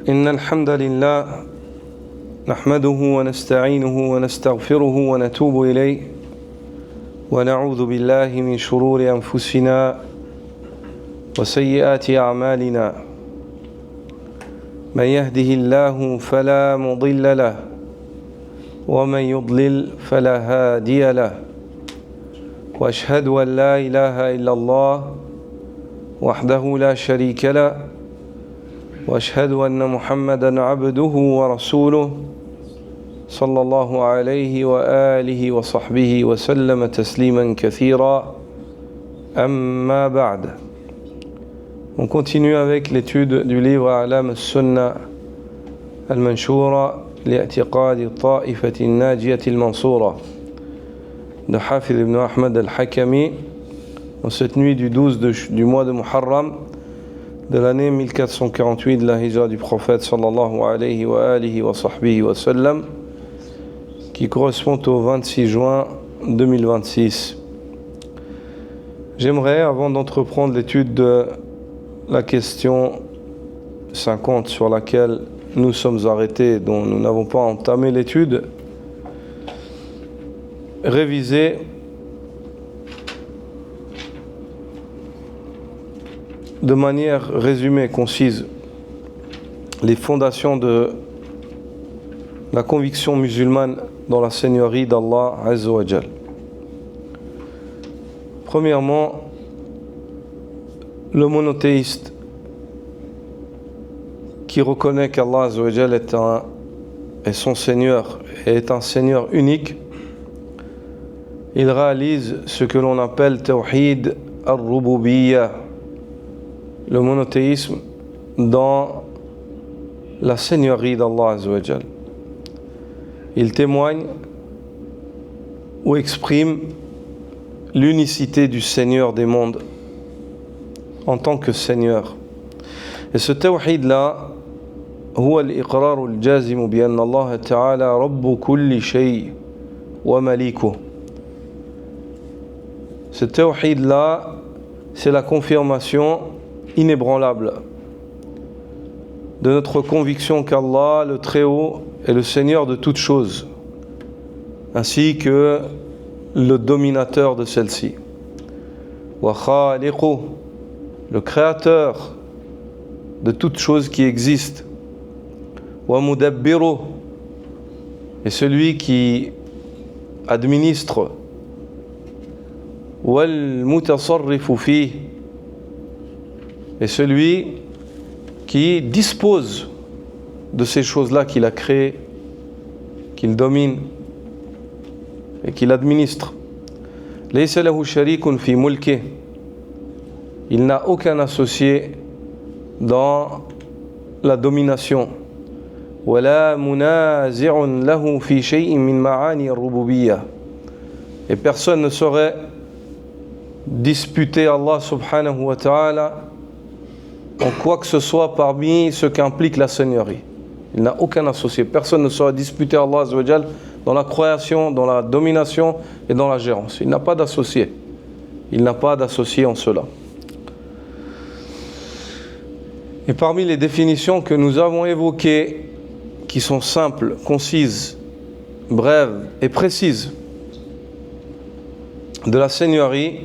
إن الحمد لله نحمده ونستعينه ونستغفره ونتوب إليه ونعوذ بالله من شرور أنفسنا وسيئات أعمالنا من يهده الله فلا مضل له ومن يضلل فلا هادي له وأشهد أن لا إله إلا الله وحده لا شريك له وأشهد أن محمدًا عبده ورسوله صلى الله عليه وآله وصحبه وسلم تسليما كثيرا أما بعد. On continue avec l'étude du livre A'lam al-Sunnah al-Manshura li'atiqadi ta'ifati al-Najiyati al-Mansura de Hafiz ibn Ahmad al-Hakami en cette nuit du 12 du mois de Muharram de l'année 1448 de la hijra du prophète sallallahu alayhi wa alihi wa sahbihi wa sallam, qui correspond au 26 juin 2026. J'aimerais, avant d'entreprendre l'étude de la question 50 sur laquelle nous sommes arrêtés, dont nous n'avons pas entamé l'étude, réviser de manière résumée, concise, les fondations de la conviction musulmane dans la seigneurie d'Allah Azza wa Jal. Premièrement, le monothéiste qui reconnaît qu'Allah Azza wa Jal est son Seigneur et est un Seigneur unique, il réalise ce que l'on appelle Tawhid al-Rububiyyah, le monothéisme dans la seigneurie d'Allah Azza wa Jal. Il témoigne ou exprime l'unicité du Seigneur des mondes en tant que Seigneur. Et ce tawhid-là, هو الإقرار الجازم بأن الله تعالى رب كل شيء ومليكه. Ce tawhid-là, c'est la confirmation inébranlable de notre conviction qu'Allah, le Très-Haut, est le Seigneur de toutes choses, ainsi que le dominateur de celle-ci. Wa khaliqu, le créateur de toutes choses qui existent. Wa mudabbiru, et celui qui administre. Wal mutasarrifu fi, et celui qui dispose de ces choses-là qu'il a créées, qu'il domine et qu'il administre. Laysa lahu sharikun fi mulkih, il n'a aucun associé dans la domination. Wala munazi'un lahu fi shay'in min ma'ani ar-rububiyyah, et personne ne saurait disputer Allah subhanahu wa ta'ala en quoi que ce soit parmi ce qu'implique la seigneurie. Il n'a aucun associé. Personne ne saurait disputer Allah Azza wa Jal dans la création, dans la domination et dans la gérance. Il n'a pas d'associé. Il n'a pas d'associé en cela. Et parmi les définitions que nous avons évoquées, qui sont simples, concises, brèves et précises, de la seigneurie,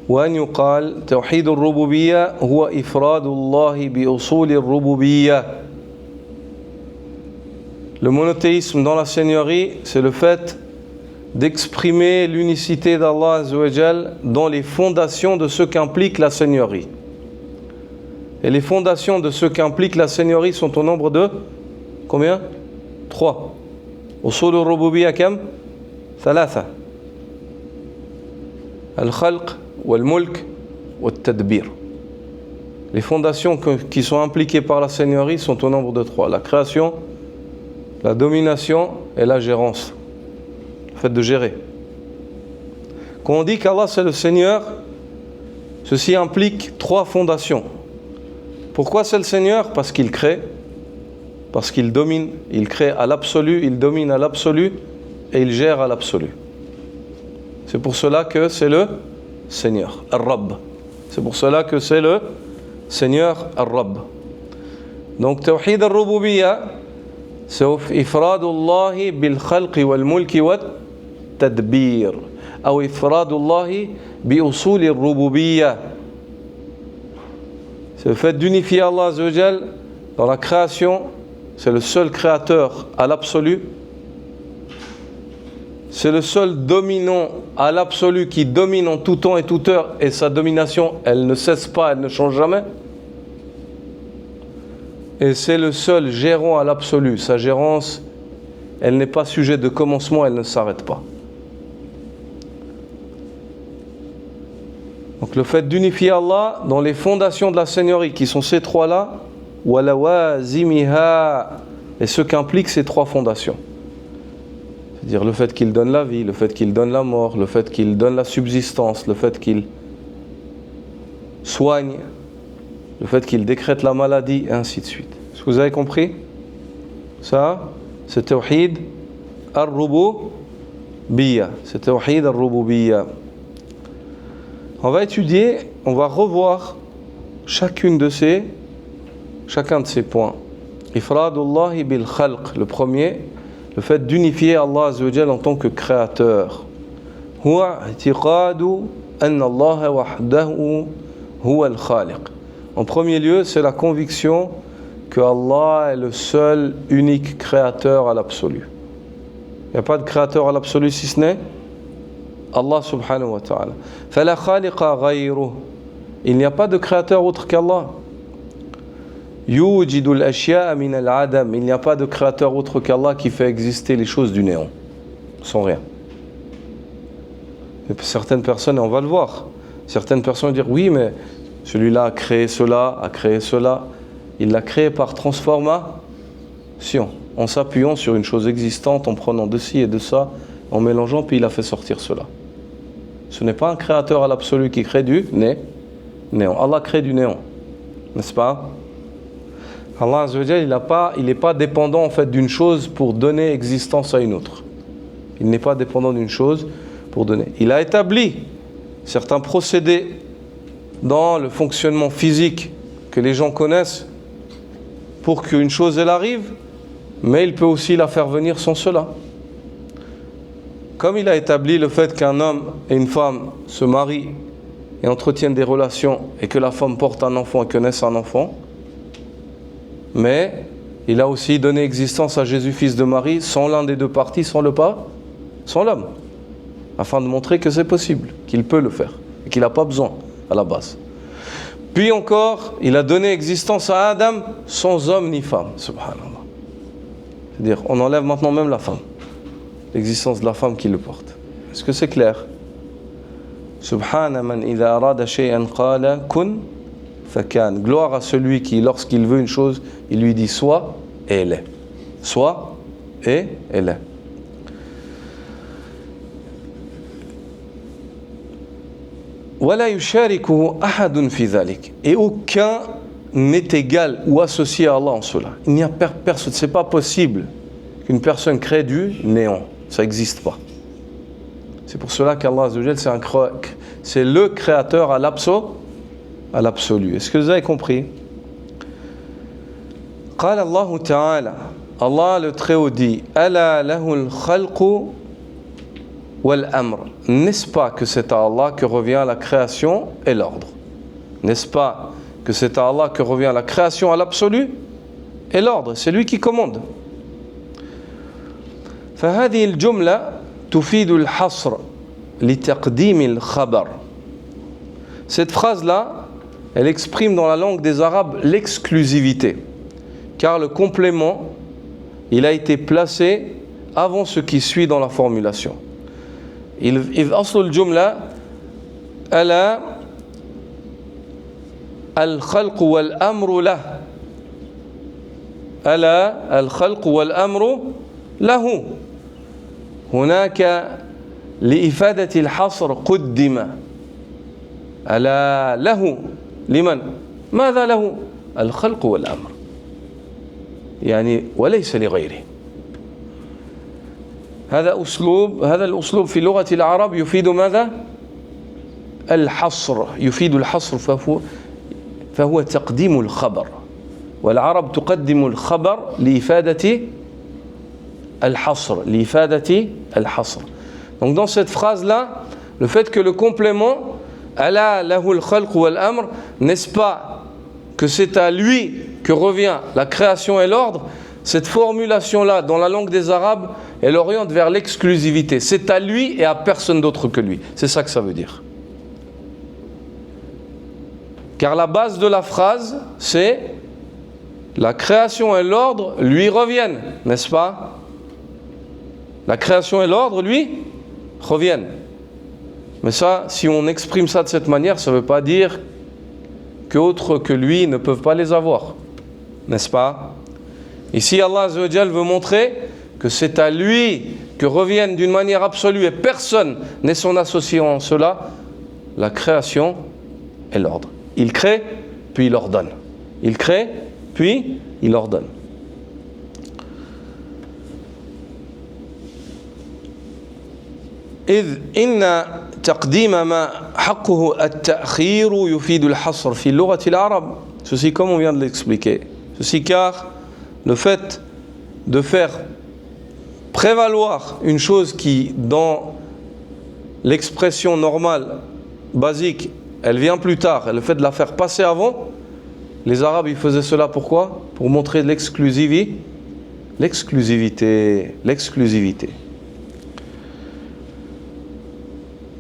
وأن يقال توحيد الربوبية هو إفراد الله بأصول الربوبية. Le monothéisme dans la seigneurie, c'est le fait d'exprimer l'unicité d'Allah Azza wa Jal dans les fondations de ce qu'implique la seigneurie. Et les fondations de ce qu'implique la seigneurie sont au nombre de combien? 3. أصول الربوبية كم؟ 3. الخلق والملك والتدبير. Les fondations qui sont impliquées par la seigneurie sont au nombre de 3. La création, la domination et la gérance. Le fait de gérer. Quand on dit qu'Allah c'est le Seigneur, ceci implique 3 fondations. Pourquoi c'est le Seigneur? Parce qu'il crée, parce qu'il domine, il crée à l'absolu, il domine à l'absolu et il gère à l'absolu. C'est pour cela que c'est le Seigneur, Ar-Rabb. C'est pour cela que c'est le Seigneur Ar-Rabb. Donc Tawhid al-Rububiyya, c'est إفراد الله بالخلق والملك والتدبير أو إفراد الله بأصول الربوبية. C'est le fait d'unifier Allah Azza wa Jal dans la création. C'est le seul créateur à l'absolu. C'est le seul dominant à l'absolu qui domine en tout temps et toute heure, et sa domination, elle ne cesse pas, elle ne change jamais. Et c'est le seul gérant à l'absolu. Sa gérance, elle n'est pas sujet de commencement, elle ne s'arrête pas. Donc le fait d'unifier Allah dans les fondations de la Seigneurie, qui sont ces trois-là, et ce qu'impliquent ces trois fondations. C'est-à-dire le fait qu'il donne la vie, le fait qu'il donne la mort, le fait qu'il donne la subsistance, le fait qu'il soigne, le fait qu'il décrète la maladie, et ainsi de suite. Est-ce que vous avez compris? Ça, c'est Tawhid al-Rububiyya. C'est Tawhid al-Rububiyya. On va étudier, on va revoir chacun de ces points. Ifradullahi bil khalq, le premier, le fait d'unifier Allah Azza wa Jal en tant que créateur. Huwa i'tiqadu anna Allah wahdahu huwa al-khaliq. En premier lieu, c'est la conviction que Allah est le seul, unique créateur à l'absolu. Il n'y a pas de créateur à l'absolu si ce n'est Allah subhanahu wa ta'ala. Fala khaliqa ghayruh. Il n'y a pas de créateur autre qu'Allah. Yujidu al-ashya'a min al-adam. Il n'y a pas de créateur autre qu'Allah qui fait exister les choses du néant, sans rien. Et certaines personnes, et on va le voir, certaines personnes vont dire oui, mais celui-là a créé cela, il l'a créé par transformation, en s'appuyant sur une chose existante, en prenant de ci et de ça, en mélangeant, puis il a fait sortir cela. Ce n'est pas un créateur à l'absolu qui crée du néant. Allah crée du néant, n'est-ce pas? Allah Azza wa Jal, il n'est pas dépendant en fait d'une chose pour donner existence à une autre. Il n'est pas dépendant d'une chose pour donner. Il a établi certains procédés dans le fonctionnement physique que les gens connaissent pour qu'une chose elle arrive, mais il peut aussi la faire venir sans cela. Comme il a établi le fait qu'un homme et une femme se marient et entretiennent des relations et que la femme porte un enfant et que naisse un enfant, mais il a aussi donné existence à Jésus, fils de Marie, sans l'un des deux parties, sans l'homme, afin de montrer que c'est possible, qu'il peut le faire et qu'il n'a pas besoin à la base. Puis encore, il a donné existence à Adam sans homme ni femme, subhanallah. C'est-à-dire, on enlève maintenant même la femme, l'existence de la femme qui le porte. Est-ce que c'est clair? Subhana man idha arada shay'an qala kun fakan. Gloire à celui qui, lorsqu'il veut une chose, il lui dit soit et elle est. Soit et elle est. ولا يشاركه أحد في ذلك. Et aucun n'est égal ou associé à Allah en cela. Il n'y a personne, c'est pas possible qu'une personne crée du néant. Ça n'existe pas. C'est pour cela qu'Allah Azza wa Jal, c'est le créateur à l'absolu. Est-ce que vous avez compris? قال الله تعالى, Allah le Très-Haut dit, ألا له الخلق والأمر. N'est-ce pas que c'est à Allah que revient la création et l'ordre? N'est-ce pas que c'est à Allah que revient la création à l'absolu et l'ordre? C'est lui qui commande. فهذه الجملة تفيد الحصر لتقديم الخبر. Cette phrase-là, elle exprime dans la langue des Arabes l'exclusivité, car le complément, il a été placé avant ce qui suit dans la formulation. إذ أصل الجملة ألا الخلق والأمر له. ألا الخلق والأمر له. هناك لإفادة الحصر قدم ألا له لمن؟ ماذا له؟ الخلق والأمر، يعني وليس لغيره. هذا الأسلوب في لغة العرب يفيد ماذا؟ الحصر، يفيد الحصر، فهو تقديم الخبر. والعرب تقدم الخبر لإفادة الحصر. لإفادة الحصر. Donc dans cette phrase-là, le fait que le complément, ala lahul khalq wal amr, n'est-ce pas que c'est à lui que revient la création et l'ordre, cette formulation-là, dans la langue des Arabes, elle oriente vers l'exclusivité. C'est à lui et à personne d'autre que lui. C'est ça que ça veut dire. Car la base de la phrase, c'est la création et l'ordre lui reviennent, n'est-ce pas? La création et l'ordre lui reviennent. Mais ça, si on exprime ça de cette manière, ça ne veut pas dire qu'autres que lui ne peuvent pas les avoir, n'est-ce pas? Ici, Allah Azza wa Jal veut montrer que c'est à lui que reviennent d'une manière absolue et personne n'est son associé en cela, la création et l'ordre. Il crée, puis il ordonne. Il crée, puis il ordonne. إذ إن تقديم ما حقه التأخير يفيد الحصر في لغة العرب. Ceci comme on vient de l'expliquer. Ceci car le fait de faire prévaloir une chose qui dans l'expression normale, basique, elle vient plus tard, et le fait de la faire passer avant, les Arabes ils faisaient cela pourquoi? Pour montrer l'exclusivité.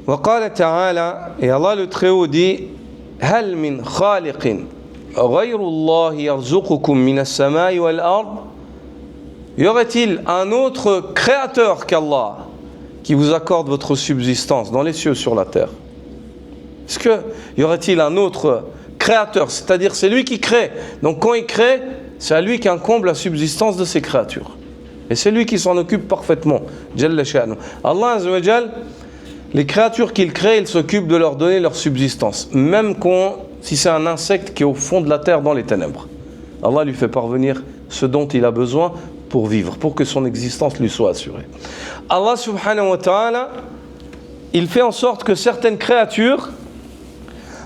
وقال تعالى, et Allah le Très-Haut dit, هل من خالق غير الله يرزقكم من السماء والأرض? Y aurait-il un autre créateur qu'Allah qui vous accorde votre subsistance dans les cieux sur la terre? Est-ce que y aurait-il un autre créateur, c'est-à-dire c'est lui qui crée, donc quand il crée c'est à lui qu'incombe la subsistance de ses créatures et c'est lui qui s'en occupe parfaitement. Jalla sha'nu. Allah Azza wa Jal, les créatures qu'il crée, il s'occupe de leur donner leur subsistance, même si c'est un insecte qui est au fond de la terre dans les ténèbres. Allah lui fait parvenir ce dont il a besoin pour vivre, pour que son existence lui soit assurée. Allah subhanahu wa ta'ala, il fait en sorte que certaines créatures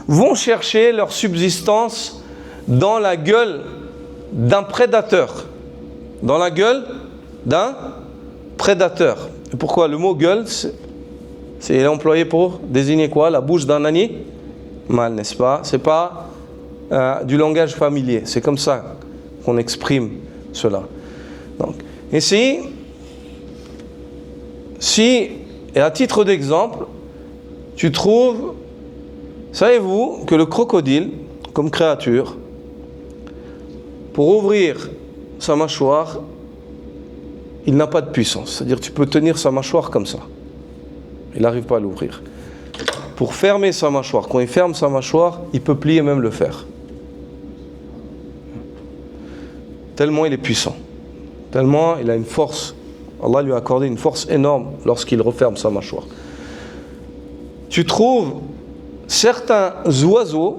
vont chercher leur subsistance dans la gueule d'un prédateur. Dans la gueule d'un prédateur. Et pourquoi le mot gueule, il est employé pour désigner quoi? La bouche d'un animal, n'est-ce pas? C'est pas du langage familier. C'est comme ça qu'on exprime cela. Donc, ici, et à titre d'exemple, tu trouves, savez-vous que le crocodile, comme créature, pour ouvrir sa mâchoire, il n'a pas de puissance. C'est-à-dire tu peux tenir sa mâchoire comme ça. Il n'arrive pas à l'ouvrir. Pour fermer sa mâchoire, quand il ferme sa mâchoire, il peut plier même le fer. Tellement il est puissant. Tellement il a une force. Allah lui a accordé une force énorme lorsqu'il referme sa mâchoire. Tu trouves certains oiseaux,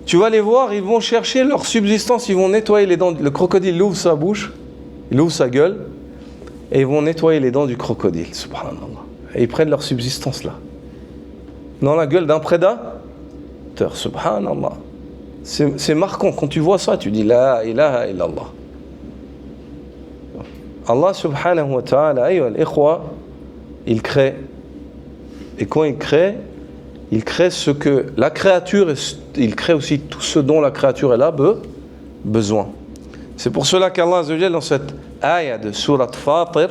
tu vas les voir, ils vont chercher leur subsistance, ils vont nettoyer les dents. Le crocodile il ouvre sa bouche, il ouvre sa gueule, et ils vont nettoyer les dents du crocodile, subhanallah. Et ils prennent leur subsistance là. Dans la gueule d'un prédateur, subhanallah. C'est marquant, quand tu vois ça, tu dis la ilaha illallah. Allah subhanahu wa ta'ala, ayyuhal ikhwa, il crée. Et quand il crée ce que la créature, il crée aussi tout ce dont la créature elle a besoin. C'est pour cela qu'Allah Azza wa Jalla, dans cette ayah de sourate Fatir,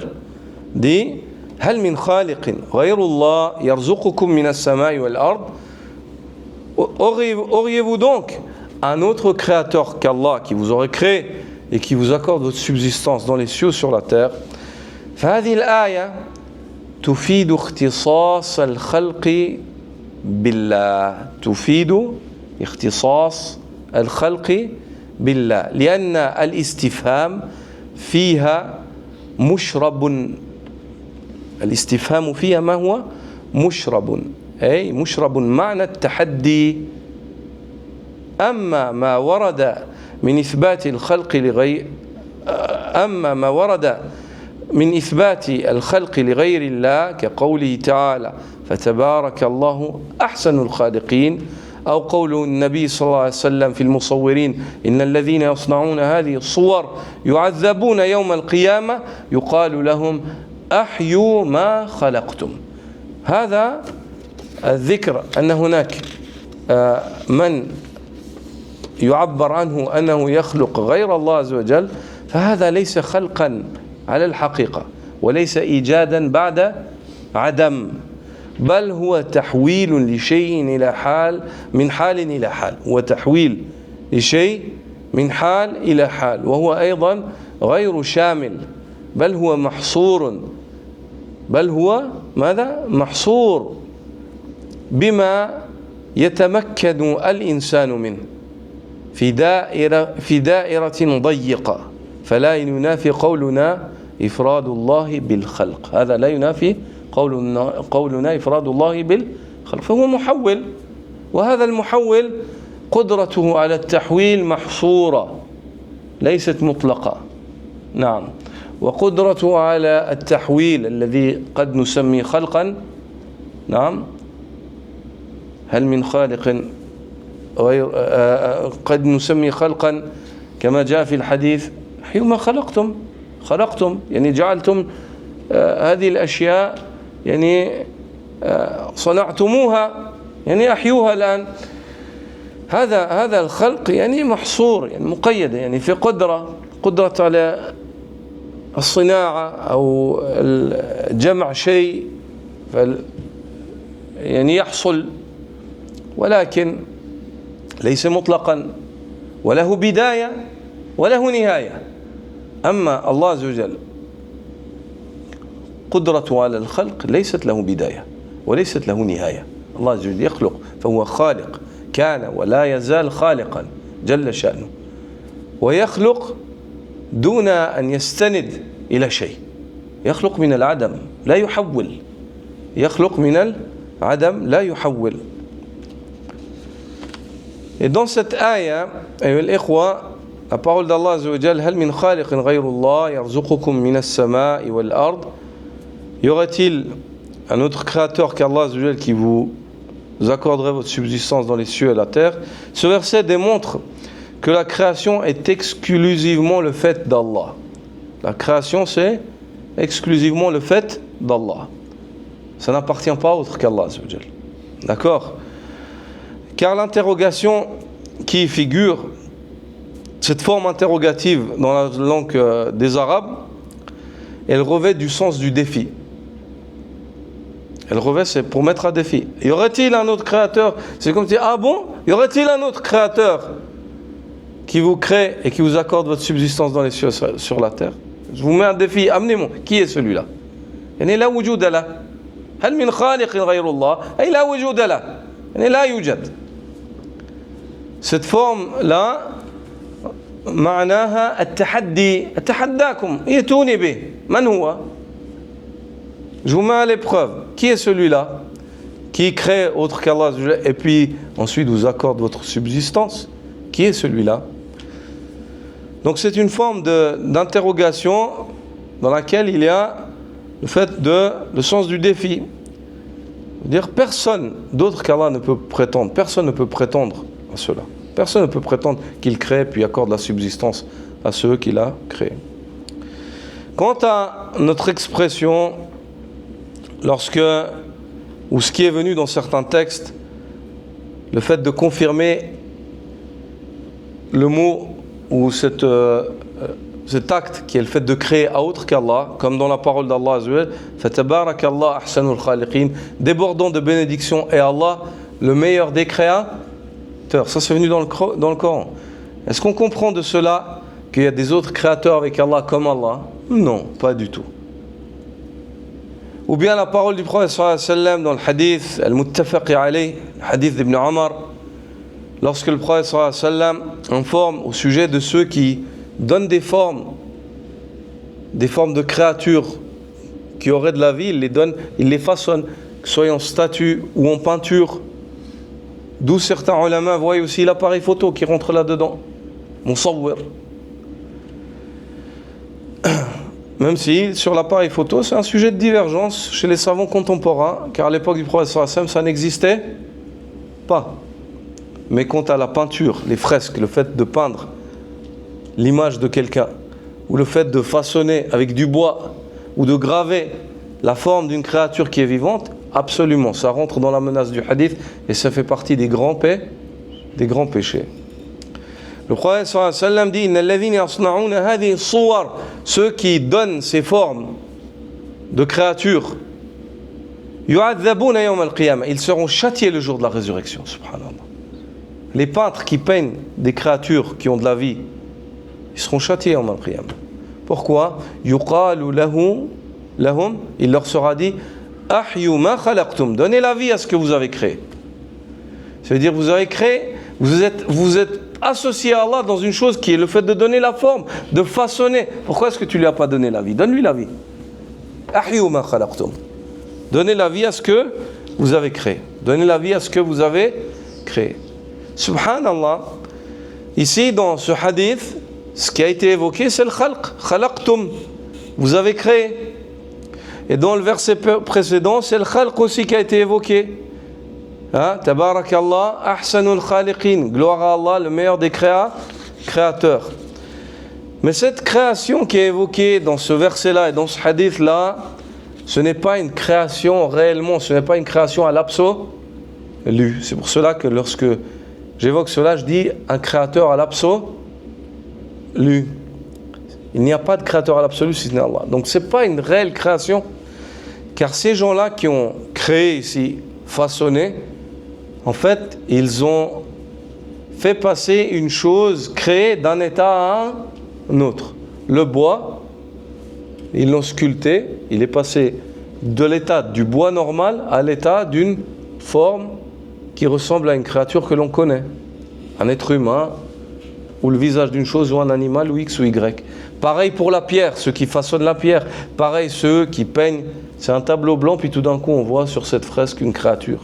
dit هل من خالق غير الله يرزقكم من السماء والأرض? Auriez-vous donc un autre créateur qu'Allah qui vous aurait créé et qui vous accorde votre subsistance dans les cieux sur la terre? فهذه الآية تفيد اختصاص الخلق بالله. تفيد اختصاص الخلق بالله لأن الاستفهام فيها مشرب. الاستفهام فيها ما هو؟ مشرب، أي مشرب معنى التحدي. أما ما ورد من إثبات الخلق لغير الله كقوله تعالى فتبارك الله أحسن الخالقين. أو قول النبي صلى الله عليه وسلم في المصورين إن الذين يصنعون هذه الصور يعذبون يوم القيامة يقال لهم أحيوا ما خلقتم. هذا الذكر أن هناك من يعبر عنه أنه يخلق غير الله عز وجل، فهذا ليس خلقا على الحقيقة وليس إيجادا بعد عدم، بل هو تحويل لشيء إلى حال من حال إلى حال، هو تحويل لشيء من حال إلى حال، وهو أيضا غير شامل، بل هو محصور، بل هو ماذا؟ محصور بما يتمكن الإنسان منه في دائرة ضيقة، فلا ينافي قولنا إفراد الله بالخلق، هذا لا ينافي قولنا إفراد الله بالخلق، فهو محول، وهذا المحول قدرته على التحويل محصورة ليست مطلقة. نعم، وقدرته على التحويل الذي قد نسميه خلقا، نعم، هل من خالق غير قد نسمي خلقا كما جاء في الحديث أحيوا ما خلقتم يعني جعلتم هذه الأشياء يعني صنعتموها يعني أحيوها الآن. هذا الخلق يعني محصور، يعني مقيد، يعني في قدرة على الصناعة أو جمع شيء يعني يحصل، ولكن ليس مطلقا وله بداية وله نهاية. أما الله عز وجل قدرته على الخلق ليست له بداية وليست له نهاية. الله عز وجل يخلق، فهو خالق، كان ولا يزال خالقا جل شأنه، ويخلق دون أن يستند إلى شيء، يخلق من العدم لا يحول، يخلق من العدم لا يحول. Et dans cette ayah, أيها الإخوة, la parole d'Allah Azza wa Jal, هل من خالق غير الله يرزقكم من السماء والأرض, y aurait-il un autre créateur qu'Allah Azza wa Jal qui vous accorderait votre subsistance dans les cieux et la terre? Ce verset démontre que la création est exclusivement le fait d'Allah. La création, c'est exclusivement le fait d'Allah. Ça n'appartient pas à autre qu'Allah Azza wa Jal. D'accord? Car l'interrogation qui figure, cette forme interrogative dans la langue des Arabes, elle revêt du sens du défi. Elle revêt, c'est pour mettre à défi. Y aurait-il un autre créateur? C'est comme dire, ah bon? Y aurait-il un autre créateur qui vous crée et qui vous accorde votre subsistance dans les cieux sur la terre? Je vous mets un défi, amenez-moi. Qui est celui-là? يعني لا وجود له. هل من خالق غير الله؟ أي لا وجود له. يعني لا يوجد. Cette forme-là, معناها التحدي. أتحداكم ائتوني به. من هو? Je vous mets à l'épreuve. Qui est celui-là qui crée autre qu'Allah et puis ensuite vous accorde votre subsistance? Qui est celui-là? Donc c'est une forme d'interrogation dans laquelle il y a le sens du défi. Dire personne d'autre qu'Allah ne peut prétendre, personne ne peut prétendre à cela. Personne ne peut prétendre qu'il crée puis accorde la subsistance à ceux qu'il a créés. Quant à notre expression, ou ce qui est venu dans certains textes, le fait de confirmer le mot ou cet acte qui est le fait de créer à autre qu'Allah, comme dans la parole d'Allah Azza wa Jal, Fatabarakallah ahsanul khaliqin, débordant de bénédictions, et Allah le meilleur des créateurs. Ça c'est venu dans le Coran. Est-ce qu'on comprend de cela qu'il y a des autres créateurs avec Allah comme Allah? Non, pas du tout. Ou bien la parole du prophète sallallahu alayhi wa sallam dans le hadith al-muttafaq alayh, le hadith d'Ibn Omar, lorsque le prophète sallallahu alayhi wa sallam informe au sujet de ceux qui donnent des formes de créatures qui auraient de la vie, il les façonne, que ce soit en statue ou en peinture. D'où certains ulama voient aussi l'appareil photo qui rentre là-dedans, Musawwir. Même si sur l'appareil photo c'est un sujet de divergence chez les savants contemporains, car à l'époque du prophète sallallahu alayhi wa sallam ça n'existait pas. Mais quant à la peinture, les fresques, le fait de peindre l'image de quelqu'un, ou le fait de façonner avec du bois, ou de graver la forme d'une créature qui est vivante, absolument, ça rentre dans la menace du hadith et ça fait partie des grands péchés. Le prophète sallallahu alayhi wa sallam dit: Inna alladhina yasna'una hadhihi suwar, ceux qui donnent ces formes de créatures, yu'adhabuna yawm al-qiyamah, ils seront châtiés le jour de la résurrection. Subhanallah. Les peintres qui peignent des créatures qui ont de la vie, ils seront châtiés yawm al-qiyamah. Pourquoi? Yuqalu lahum, il leur sera dit: Ahyu ma khalaqtum, donnez la vie à ce que vous avez créé. Ça veut dire vous avez créé, vous êtes associé à Allah dans une chose qui est le fait de donner la forme, de façonner. Pourquoi est-ce que tu lui as pas donné la vie? Donne-lui la vie. Ahyu ma khalaqtum. Donnez la vie à ce que vous avez créé. Donnez la vie à ce que vous avez créé. Subhanallah. Ici dans ce hadith, ce qui a été évoqué, c'est le khalq. Khalaqtum. Vous avez créé. Et dans le verset précédent, c'est le khalq aussi qui a été évoqué. Tabarakallah, ahsanul khaliqin. Gloire à Allah, le meilleur des créateurs. Mais cette création qui est évoquée dans ce verset-là et dans ce hadith-là, ce n'est pas une création réellement, ce n'est pas une création à l'absolu. C'est pour cela que lorsque j'évoque cela, je dis un créateur à l'absolu. Il n'y a pas de créateur à l'absolu si ce n'est Allah. Donc ce n'est pas une réelle création, car ces gens-là qui ont créé ici, façonné, en fait, ils ont fait passer une chose créée d'un état à un autre. Le bois, ils l'ont sculpté, il est passé de l'état du bois normal à l'état d'une forme qui ressemble à une créature que l'on connaît. Un être humain, ou le visage d'une chose, ou un animal, ou X ou Y. Pareil pour la pierre, ceux qui façonnent la pierre. Pareil ceux qui peignent. C'est un tableau blanc, puis tout d'un coup on voit sur cette fresque une créature.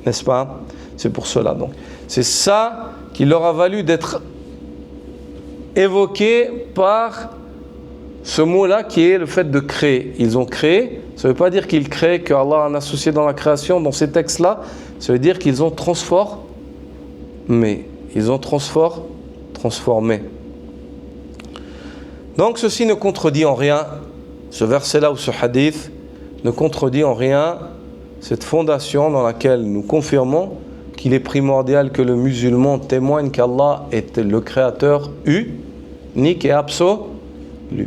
N'est-ce pas? C'est pour cela donc. C'est ça qui leur a valu d'être évoqué par ce mot-là qui est le fait de créer. Ils ont créé, ça ne veut pas dire qu'ils créent, qu'Allah a un associé dans la création, dans ces textes-là. Ça veut dire qu'ils ont transformé. Ils ont transformé. Donc ceci ne contredit en rien, ce verset-là ou ce hadith ne contredit en rien cette fondation dans laquelle nous confirmons qu'il est primordial que le musulman témoigne qu'Allah est le créateur unique et absolu.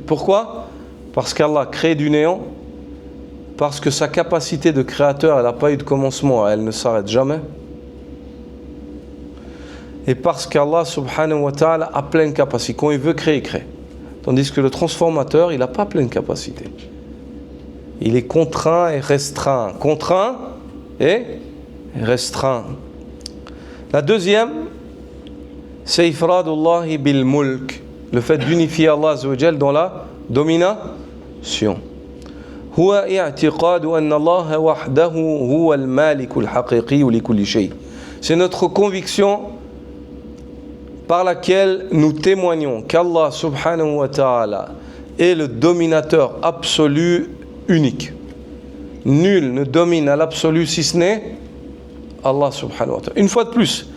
Pourquoi? Parce qu'Allah crée du néant, parce que sa capacité de créateur, elle n'a pas eu de commencement, elle ne s'arrête jamais. Et parce qu'Allah subhanahu wa ta'ala a pleine capacité. Quand il veut créer, il crée. Tandis que le transformateur, il n'a pas pleine capacité. Il est contraint et restreint. Contraint et restreint. La deuxième, c'est ifradullahi bil mulk. Le fait d'unifier Allah azza wa jal dans la domination. Huwa i'tiqadu anna Allah wahdahu huwa al-malik al-haqiqi li kulli shay. C'est notre conviction par laquelle nous témoignons qu'Allah subhanahu wa ta'ala est le dominateur absolu unique. Nul ne domine à l'absolu si ce n'est Allah subhanahu wa ta'ala. Une fois de plus,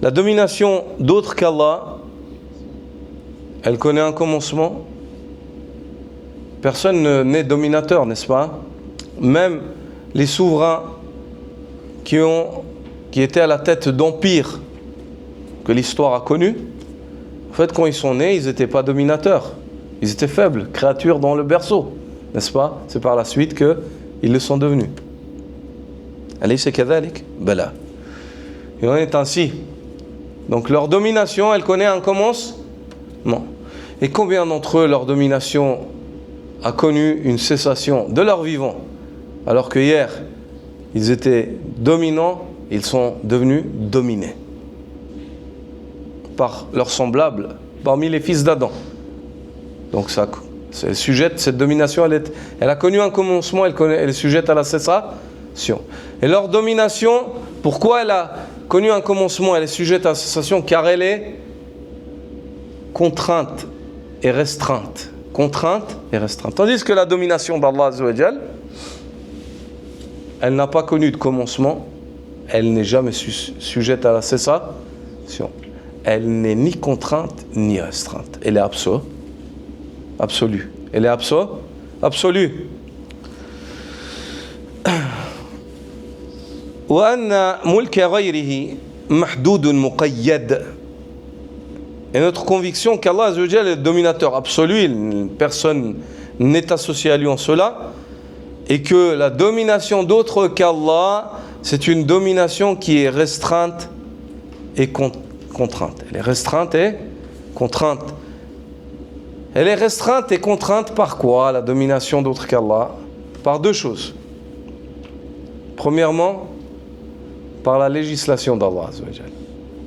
la domination d'autre qu'Allah, elle connaît un commencement. Personne n'est dominateur, n'est-ce pas? Même les souverains qui étaient à la tête d'empires que l'histoire a connu, en fait, quand ils sont nés, ils n'étaient pas dominateurs. Ils étaient faibles, créatures dans le berceau, n'est-ce pas? C'est par la suite qu'ils le sont devenus. Alaysa kadhalik? Bala. Il en est ainsi. Donc leur domination, elle connaît un commencement. Et combien d'entre eux, leur domination a connu une cessation de leur vivant, alors que hier, ils étaient dominants, ils sont devenus dominés par leurs semblables parmi les fils d'Adam. Donc ça, c'est sujette, cette domination, elle a connu un commencement, elle est sujette à la cessation. Et leur domination, pourquoi elle a connu un commencement, elle est sujette à la cessation? Car elle est contrainte et restreinte. Contrainte et restreinte. Tandis que la domination d'Allah azza wa jal, elle n'a pas connu de commencement elle n'est jamais sujette à la cessation. Elle n'est ni contrainte ni restreinte. Elle est absolue. Elle est absolue. وأن ملك غيره محدود مقيد. Et notre conviction qu'Allah Azza wa Jalla est le dominateur absolu, personne n'est associé à lui en cela, et que la domination d'autres qu'Allah, c'est une domination qui est restreinte et contrainte. Elle est restreinte et contrainte. Elle est restreinte et contrainte par quoi, la domination d'autres qu'Allah? Par deux choses. Premièrement, par la législation d'Allah Azza wa Jalla.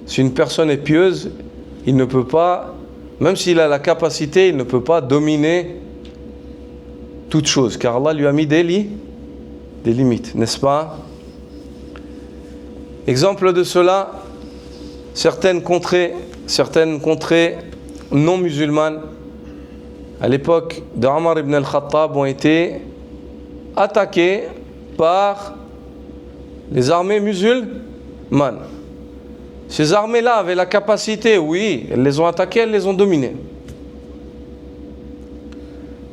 Si une personne est pieuse, il ne peut pas, même s'il a la capacité, il ne peut pas dominer toute chose, car Allah lui a mis des limites, n'est-ce pas? Exemple de cela, certaines contrées non musulmanes, à l'époque de Omar ibn al-Khattab, ont été attaquées par les armées musulmanes. Ces armées-là avaient la capacité, oui, elles les ont attaquées, elles les ont dominées.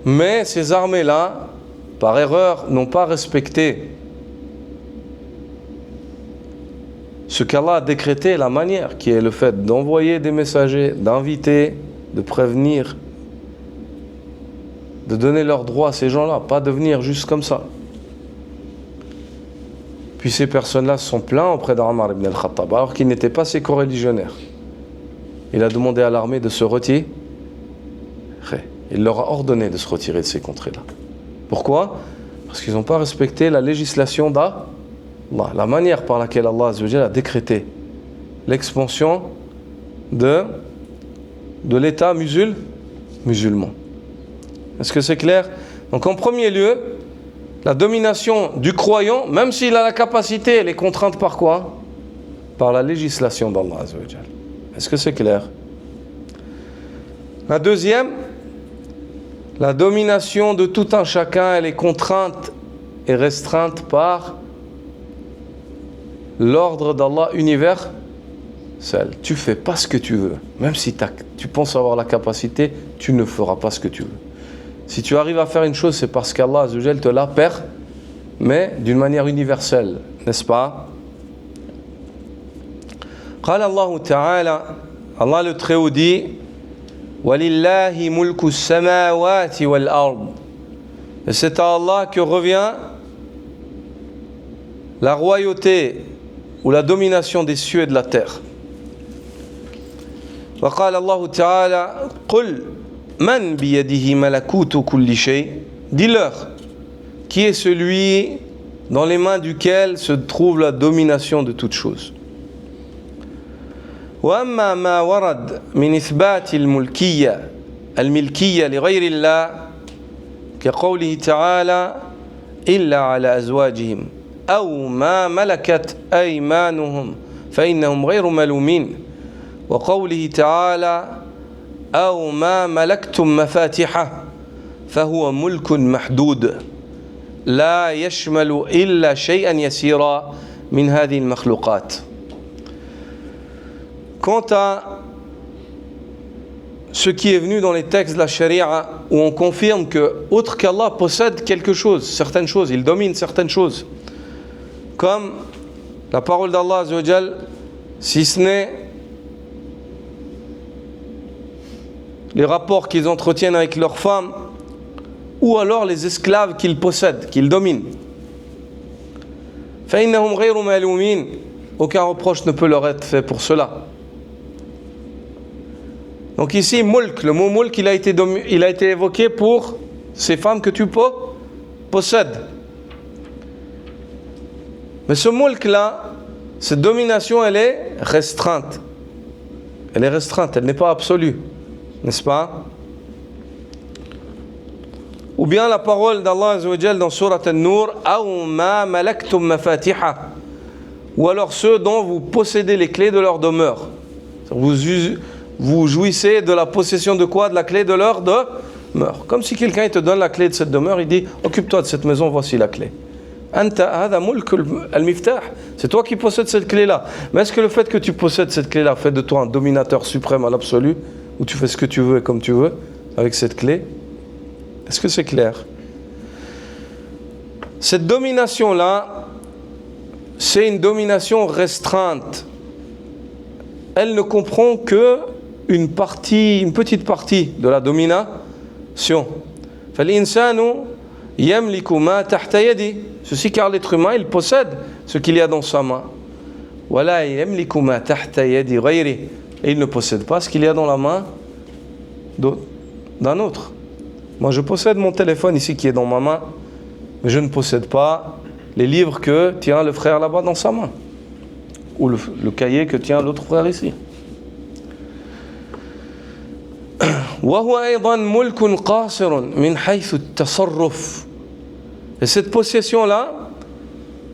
Mais ces armées-là, par erreur, n'ont pas respecté ce qu'Allah a décrété, la manière, qui est le fait d'envoyer des messagers, d'inviter, de prévenir, de donner leurs droits à ces gens-là, pas de venir juste comme ça. Puis ces personnes-là se sont plaints auprès d'Omar ibn al-Khattab, alors qu'ils n'étaient pas ses coreligionnaires. Il a demandé à l'armée de se retirer. Il leur a ordonné de se retirer de ces contrées-là. Pourquoi? Parce qu'ils n'ont pas respecté la législation d'Allah, la manière par laquelle Allah Azza wa Jalla a décrété l'expansion de l'État musulman. Est-ce que c'est clair? Donc en premier lieu, la domination du croyant, même s'il a la capacité, elle est contrainte par quoi? Par la législation d'Allah Azza wa Jalla. Est-ce que c'est clair? La deuxième, la domination de tout un chacun, elle est contrainte et restreinte par l'ordre d'Allah universel. Tu fais pas ce que tu veux. Même si tu penses avoir la capacité, tu ne feras pas ce que tu veux. Si tu arrives à faire une chose, c'est parce qu'Allah Azza wa Jalla te la permet d'une manière universelle, n'est-ce pas? قال الله تعالى, Allah le Très-Haut dit, وَلِلَّهِ مُلْكُ السَّمَاوَاتِ وَالْأَرْضِ. Et c'est à Allah que revient la royauté ou la domination des cieux et de la terre. وقال الله تعالى قل من بيده ملكوت كل شيء. Dis-leur, qui est celui dans les mains duquel se trouve la domination de toute chose. وأما ما ورد من إثبات الملكية لغير الله كقوله تعالى إلا على أزواجهم أو ما ملكت أيمانهم فإنهم غير ملومين وقوله تعالى أو ما ملكتم مفاتحه فهو ملك محدود لا يشمل إلا شيئا يسيرا من هذه المخلوقات. Quant à ce qui est venu dans les textes de la charia, où on confirme que autre qu'Allah possède quelque chose, certaines choses, il domine certaines choses, comme la parole d'Allah Azza wa Jal, si ce n'est les rapports qu'ils entretiennent avec leurs femmes, ou alors les esclaves qu'ils possèdent, qu'ils dominent. فَإِنَّهُمْ غَيْرُ مَلُومِينَ. Aucun reproche ne peut leur être fait pour cela. Donc ici, mulk, le mot mulk, il a été évoqué pour ces femmes que tu possèdes. Mais ce mulk-là, cette domination, elle est restreinte. Elle est restreinte, elle n'est pas absolue. N'est-ce pas? Ou bien la parole d'Allah Azza wa Jal dans Surat An-Nur, Aw ma malaktum mafatiha. Ou alors ceux dont vous possédez les clés de leur demeure. Vous jouissez de la possession de quoi? De la clé de leur demeure. Comme si quelqu'un te donne la clé de cette demeure, il dit, occupe-toi de cette maison, voici la clé. C'est toi qui possèdes cette clé-là. Mais est-ce que le fait que tu possèdes cette clé-là fait de toi un dominateur suprême à l'absolu, où tu fais ce que tu veux et comme tu veux avec cette clé? Est-ce que c'est clair? Cette domination-là, c'est une domination restreinte. Elle ne comprend que une petite partie de la domination. Ceci car l'être humain, il possède ce qu'il y a dans sa main. Et il ne possède pas ce qu'il y a dans la main d'un autre. Moi, je possède mon téléphone ici qui est dans ma main, mais je ne possède pas les livres que tient le frère là-bas dans sa main, ou le cahier que tient l'autre frère ici. Et cette possession-là,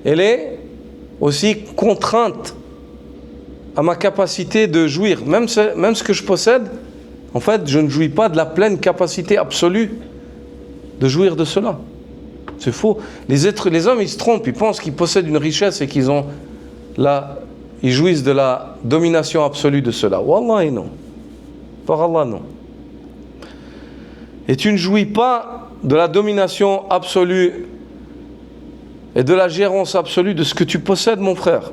elle est aussi contrainte à ma capacité de jouir. Même ce que je possède, en fait, je ne jouis pas de la pleine capacité absolue de jouir de cela. C'est faux. Les hommes, ils se trompent. Ils pensent qu'ils possèdent une richesse et qu'ils jouissent de la domination absolue de cela. Wallahi non. Par Allah non. Et tu ne jouis pas de la domination absolue et de la gérance absolue de ce que tu possèdes, mon frère.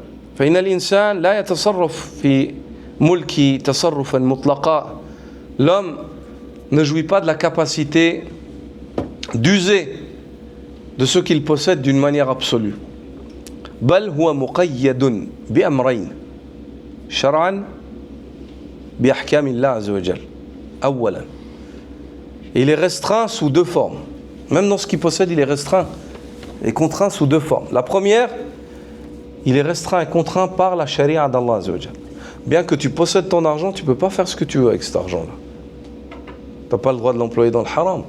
L'homme ne jouit pas de la capacité d'user de ce qu'il possède d'une manière absolue. بل هو مقيد بأمرين شرعا بأحكام الله عز وجل. أولا, il est restreint sous deux formes. Même dans ce qu'il possède, il est restreint et contraint sous deux formes. La première, il est restreint et contraint par la charia d'Allah Azza wa Jal. Bien que tu possèdes ton argent, tu ne peux pas faire ce que tu veux avec cet argent-là. Tu n'as pas le droit de l'employer dans le haram.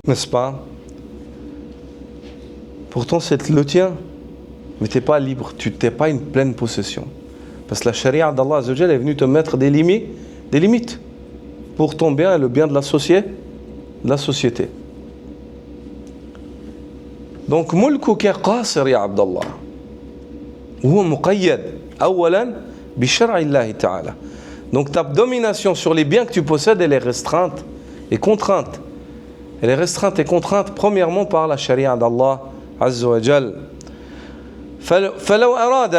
N'est-ce pas? Pourtant, c'est le tien. Mais tu n'es pas libre. Tu n'es pas une pleine possession. Parce que la charia d'Allah Azza wa Jal est venue te mettre des limites pour ton bien et le bien de la société. Donc, mulkuka qasir ya Abdallah. Huwa muqayyad. Awalan bi shar'i Allah ta'ala. Donc, ta domination sur les biens que tu possèdes, elle est restreinte et contrainte. Elle est restreinte et contrainte premièrement par la charia d'Allah Azza wa Jal. فلو أراد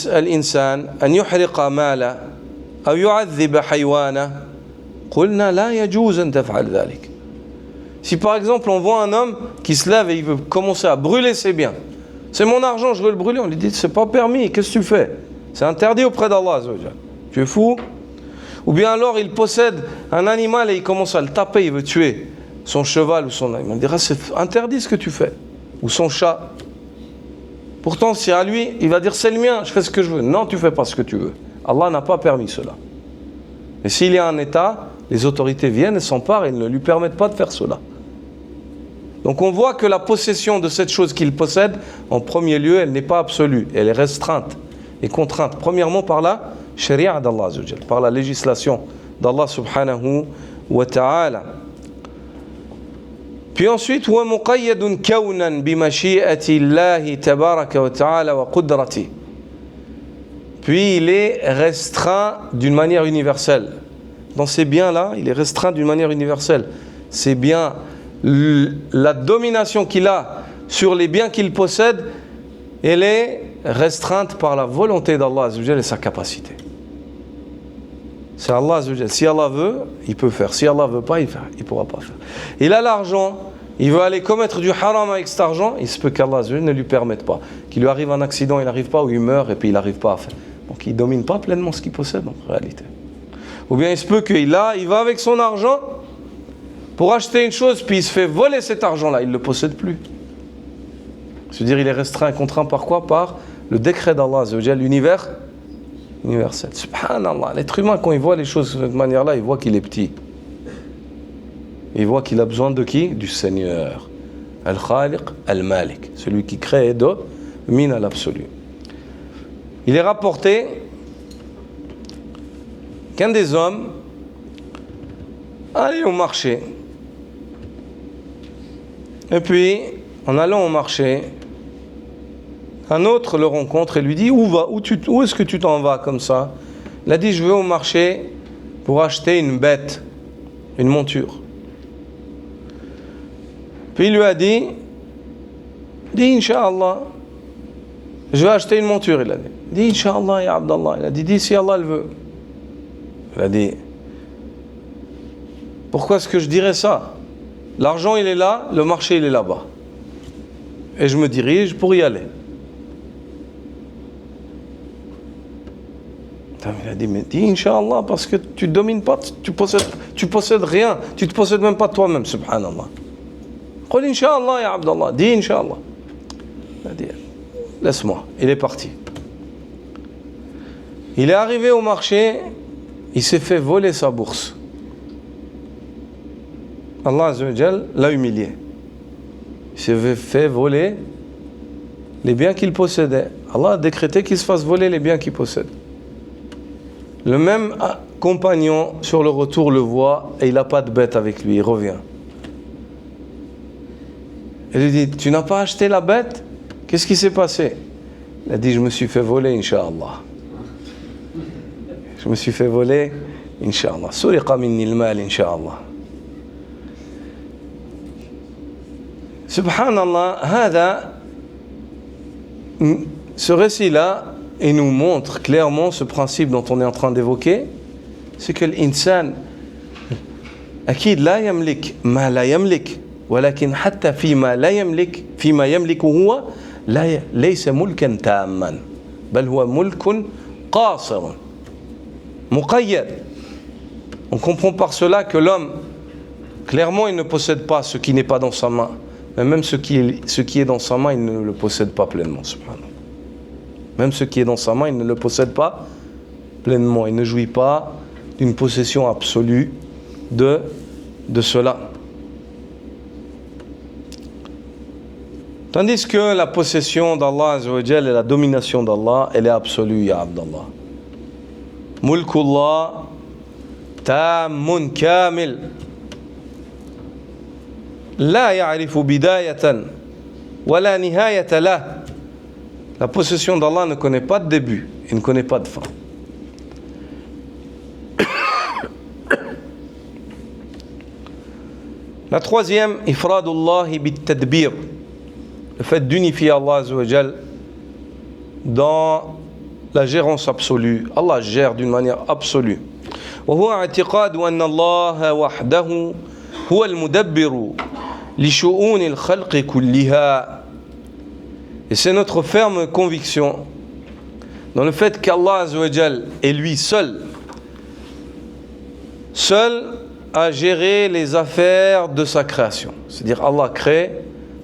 الإنسان أن يحرق ماله أو يعذب حيوانه قلنا لا يجوز أن تفعل ذلك. Si par exemple on voit un homme qui se lève et il veut commencer à brûler ses biens, c'est mon argent, je veux le brûler, on lui dit c'est pas permis, qu'est-ce que tu fais? C'est interdit auprès d'Allah. Tu es fou? Ou bien alors il possède un animal et il commence à le taper, il veut tuer son cheval ou son animal. Il dira c'est interdit ce que tu fais. Ou son chat. Pourtant c'est à lui, il va dire c'est le mien, je fais ce que je veux. Non, tu fais pas ce que tu veux. Allah n'a pas permis cela. Et s'il y a un état, les autorités viennent et s'emparent et ne lui permettent pas de faire cela. Donc on voit que la possession de cette chose qu'il possède, en premier lieu, elle n'est pas absolue. Elle est restreinte et contrainte. Premièrement par la sharia d'Allah, par la législation d'Allah subhanahu wa ta'ala. Puis ensuite, هو مقيد كونا بمشيئة الله تبارك وتعالى وقدرته. Puis il est restreint d'une manière universelle. Dans ces biens-là, il est restreint d'une manière universelle. Ces biens, la domination qu'il a sur les biens qu'il possède, elle est restreinte par la volonté d'Allah Azza wa Jal et sa capacité. C'est Allah Azza wa Jal. Si Allah veut, il peut faire. Si Allah ne veut pas, il ne pourra pas faire. Il a l'argent, il veut aller commettre du haram avec cet argent, il se peut qu'Allah Azza wa Jal ne lui permette pas. Qu'il lui arrive un accident, il n'arrive pas, ou il meurt et puis il n'arrive pas à faire. Donc il ne domine pas pleinement ce qu'il possède en réalité. Ou bien il se peut il va avec son argent pour acheter une chose, puis il se fait voler cet argent-là, il ne le possède plus. C'est-à-dire il est restreint et contraint par quoi? Par le décret d'Allah Azza wa Jal, universel. Subhanallah, l'être humain quand il voit les choses de cette manière-là, il voit qu'il est petit. Il voit qu'il a besoin de qui? Du Seigneur. Al-Khaliq, Al-Malik, celui qui crée et domine à l'absolu. Il est rapporté qu'un des hommes allait au marché. Et puis, en allant au marché, un autre le rencontre et lui dit où est-ce que tu t'en vas comme ça? Il a dit je vais au marché pour acheter une bête, une monture. Puis il lui a dit Inch'Allah, je vais acheter une monture. Il a dit Inch'Allah ya Abdallah. Il a dit si Allah le veut. Il a dit pourquoi est-ce que je dirais ça? L'argent il est là, le marché il est là-bas. Et je me dirige pour y aller. Il a dit mais dis Inch'Allah parce que tu domines pas, tu possèdes rien, tu te possèdes même pas toi-même, subhanallah. Qul Inch'Allah ya Abdallah, dis Inch'Allah. Il a dit laisse-moi, il est parti. Il est arrivé au marché, il s'est fait voler sa bourse. Allah Azza wa Jal l'a humilié. Il s'est fait voler les biens qu'il possédait. Allah a décrété qu'il se fasse voler les biens qu'il possède. Le même compagnon, sur le retour, le voit et il n'a pas de bête avec lui, il revient. Il lui dit, tu n'as pas acheté la bête? Qu'est-ce qui s'est passé? Il a dit, je me suis fait voler, Inch'Allah. Je me suis fait voler, Inch'Allah. Suriqa minni al-mal, Inch'Allah. Subhanallah, ce récit-là, il nous montre clairement ce principe dont on est en train d'évoquer, c'est que l'insan, أكيد لا يملك ما لا يملك ولكن حتى فيما لا يملك فيما يملك هو ليس ملكا تاما بل هو ملك قاصر مقيد. On comprend par cela que l'homme, clairement, il ne possède pas ce qui n'est pas dans sa main. Mais même ce qui est dans sa main, il ne le possède pas pleinement, subhanallah. Même ce qui est dans sa main, il ne le possède pas pleinement. Il ne jouit pas d'une possession absolue de cela. Tandis que la possession d'Allah Azza wa Jal et la domination d'Allah, elle est absolue, ya Abdallah. Mulkullah tammun kamil. La ya'rifu bidayatan wa la nihayata lah. La possession d'Allah ne connaît pas de début, il ne connaît pas de fin. La troisième, ifradullahi bit-tadbir, le fait d'unifier Allah Azza wa Jal dans la gérance absolue. Allah gère d'une manière absolue. وهو اعتقاد أن الله وحده هو المدبر لشؤون الخلق كلها. Et c'est notre ferme conviction dans le fait qu'Allah Azza wa Jal est lui seul à gérer les affaires de sa création. C'est-à-dire Allah crée,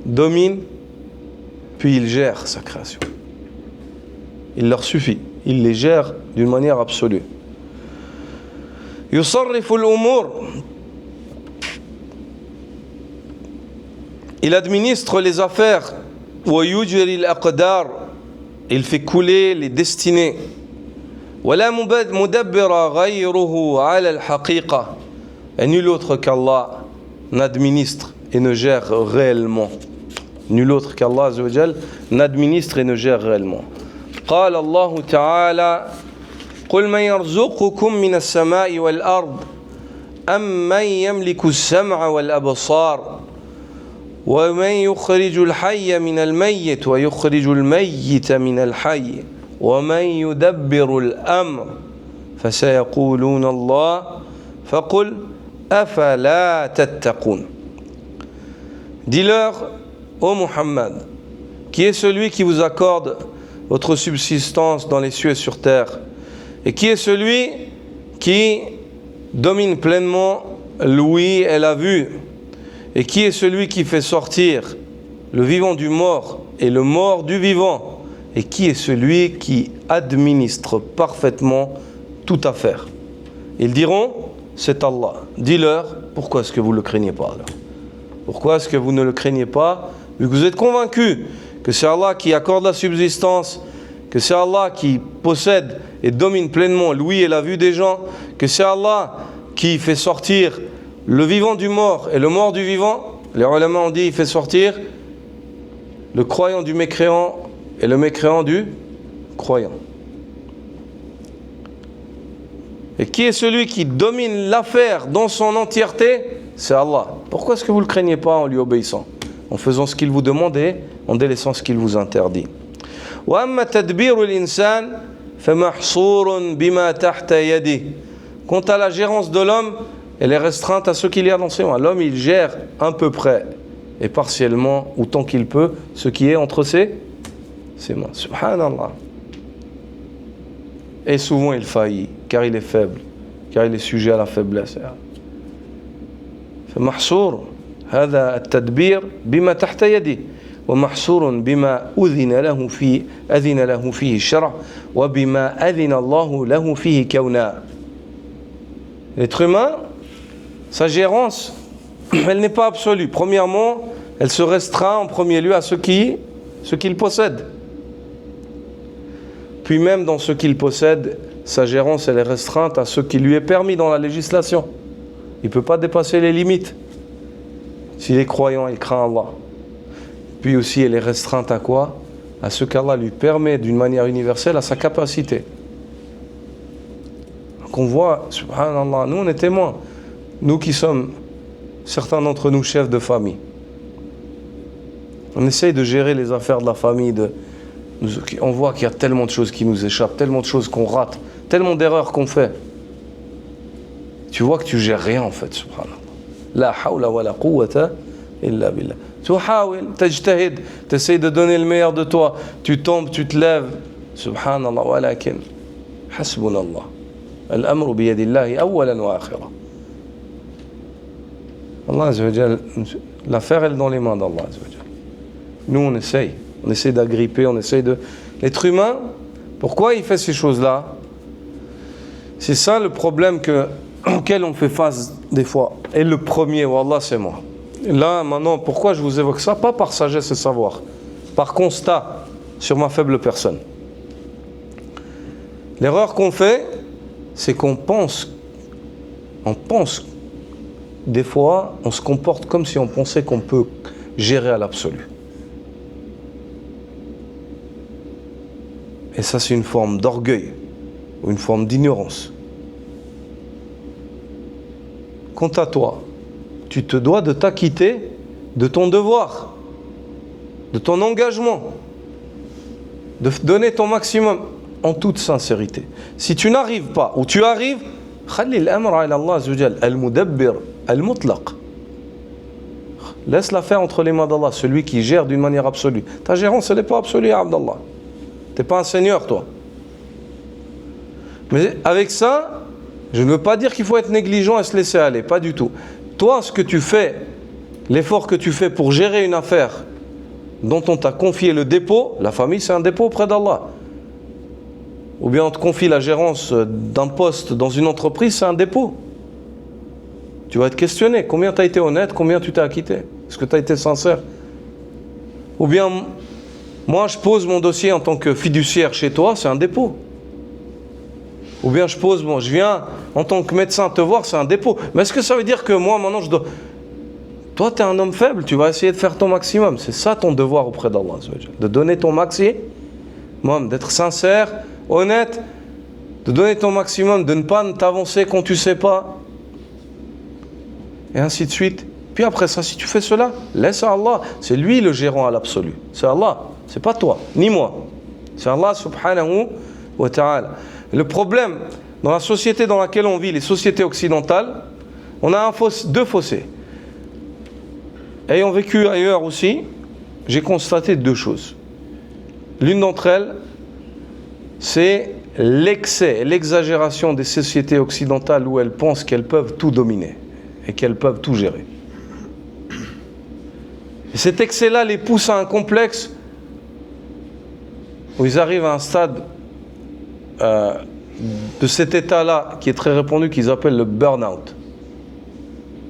domine, puis il gère sa création. Il leur suffit, il les gère d'une manière absolue. يصرف الأمور. Il administre les affaires. ويجري الأقدار. Il fait couler les destinées. ولا مدبر غيره على الحقيقة. Et nul autre qu'Allah n'administre et ne gère réellement. Nul autre qu'Allah Azza wa Jal n'administre et ne gère réellement. قال الله تعالى قل من يرزقكم من السماء والأرض أم من يملك السمع والأبصار ومن يخرج الحي من الميت ويخرج الميت من الحي ومن يدبر الأمر فسيقولون الله فقل أفلا تتقون. Dis-leur, ô Muhammad, qui est celui qui vous accorde votre subsistance dans les cieux et sur terre, et qui est celui qui domine pleinement l'ouïe et la vue, et qui est celui qui fait sortir le vivant du mort et le mort du vivant, et qui est celui qui administre parfaitement toute affaire. Ils diront, c'est Allah. Dis-leur, pourquoi est-ce que vous ne le craignez pas alors? Pourquoi est-ce que vous ne le craignez pas? Vu que vous êtes convaincus que c'est Allah qui accorde la subsistance, que c'est Allah qui possède et domine pleinement l'ouïe et la vue des gens, que c'est Allah qui fait sortir le vivant du mort et le mort du vivant. Les ulama ont dit il fait sortir le croyant du mécréant et le mécréant du croyant. Et qui est celui qui domine l'affaire dans son entièreté? C'est Allah. Pourquoi est-ce que vous ne le craignez pas en lui obéissant, en faisant ce qu'il vous demande et en délaissant ce qu'il vous interdit? Quant à la gérance de l'homme, elle est restreinte à ce qu'il y a dans ses mains. L'homme, il gère à peu près et partiellement, autant qu'il peut, ce qui est entre ses mains. Subhanallah. Et souvent, il faillit, car il est faible, car il est sujet à la faiblesse. فمحصور هذا التدبير بما تحت يده ومحصور بما أذن له فيه الشرع وبما أذن الله له فيه كونا. L'être humain, sa gérance, elle n'est pas absolue. Premièrement, elle se restreint en premier lieu à ce qu'il possède. Puis même dans ce qu'il possède, sa gérance, elle est restreinte à ce qui lui est permis dans la législation. Il ne peut pas dépasser les limites. S'il est croyant, il craint Allah. Puis aussi, elle est restreinte à quoi? À ce qu'Allah lui permet d'une manière universelle, à sa capacité. Donc on voit, subhanallah, nous on est témoins. Nous qui sommes, certains d'entre nous, chefs de famille. On essaye de gérer les affaires de la famille. On voit qu'il y a tellement de choses qui nous échappent, tellement de choses qu'on rate, tellement d'erreurs qu'on fait. Tu vois que tu gères rien en fait, subhanallah. La hawla wa la quwwata illa billah. Tu tajtahid, tu essayes de donner le meilleur de toi, tu tombes, tu te lèves. Subhanallah, walakin hasbunallah. Al-amru biyadillahi awwalan wa akhira. Allah Azza wa Jal, l'affaire elle est dans les mains d'Allah Azza wa Jal. Nous on essaye d'agripper, on essaye de... L'être humain, pourquoi il fait ces choses-là? C'est ça le problème auquel on fait face des fois. Et le premier, wallah, c'est moi. Là, maintenant, pourquoi je vous évoque ça? Pas par sagesse et savoir, par constat sur ma faible personne. L'erreur qu'on fait, c'est qu'on pense, des fois, on se comporte comme si on pensait qu'on peut gérer à l'absolu. Et ça, c'est une forme d'orgueil ou une forme d'ignorance. Quant à toi, tu te dois de t'acquitter de ton devoir, de ton engagement, de donner ton maximum en toute sincérité. Si tu n'arrives pas, ou tu arrives, خلي الأمر على الله عز وجل المدبر المطلق. Laisse l'affaire entre les mains d'Allah, celui qui gère d'une manière absolue. Ta gérance, elle n'est pas absolue, Abdallah. Tu n'es pas un seigneur, toi. Mais avec ça, je ne veux pas dire qu'il faut être négligent et se laisser aller, pas du tout. Toi, ce que tu fais, l'effort que tu fais pour gérer une affaire dont on t'a confié le dépôt, la famille c'est un dépôt auprès d'Allah. Ou bien on te confie la gérance d'un poste dans une entreprise, c'est un dépôt. Tu vas être questionné, combien tu as été honnête, combien tu t'es acquitté, est-ce que tu as été sincère? Ou bien, moi je pose mon dossier en tant que fiduciaire chez toi, c'est un dépôt. Ou bien je viens en tant que médecin te voir, c'est un dépôt. Mais est-ce que ça veut dire que moi maintenant je dois... Toi tu es un homme faible, tu vas essayer de faire ton maximum. C'est ça ton devoir auprès d'Allah, de donner ton maximum, d'être sincère, honnête, de donner ton maximum, de ne pas t'avancer quand tu sais pas. Et ainsi de suite. Puis après ça, si tu fais cela, laisse à Allah. C'est lui le gérant à l'absolu. C'est Allah, c'est pas toi, ni moi. C'est Allah subhanahu wa ta'ala. Le problème, dans la société dans laquelle on vit, les sociétés occidentales, on a deux fossés. Ayant vécu ailleurs aussi, j'ai constaté deux choses. L'une d'entre elles, c'est l'excès, l'exagération des sociétés occidentales où elles pensent qu'elles peuvent tout dominer et qu'elles peuvent tout gérer. Et cet excès-là les pousse à un complexe où ils arrivent à un stade de cet état-là qui est très répandu, qu'ils appellent le burn-out.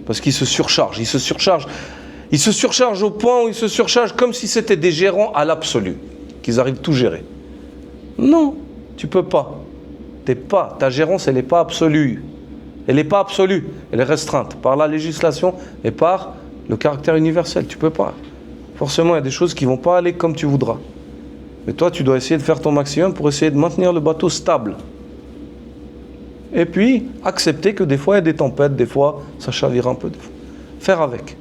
Parce qu'ils se surchargent, ils se surchargent au point où ils se surchargent comme si c'était des gérants à l'absolu, qu'ils arrivent tout gérer. Non, tu peux pas. Ta gérance, elle n'est pas absolue. Elle n'est pas absolue, elle est restreinte par la législation et par le caractère universel. Tu peux pas. forcément il y a des choses qui ne vont pas aller comme tu voudras. Mais toi, tu dois essayer de faire ton maximum pour essayer de maintenir le bateau stable. Et puis, accepter que des fois, il y a des tempêtes, des fois, ça chavire un peu. Faire avec.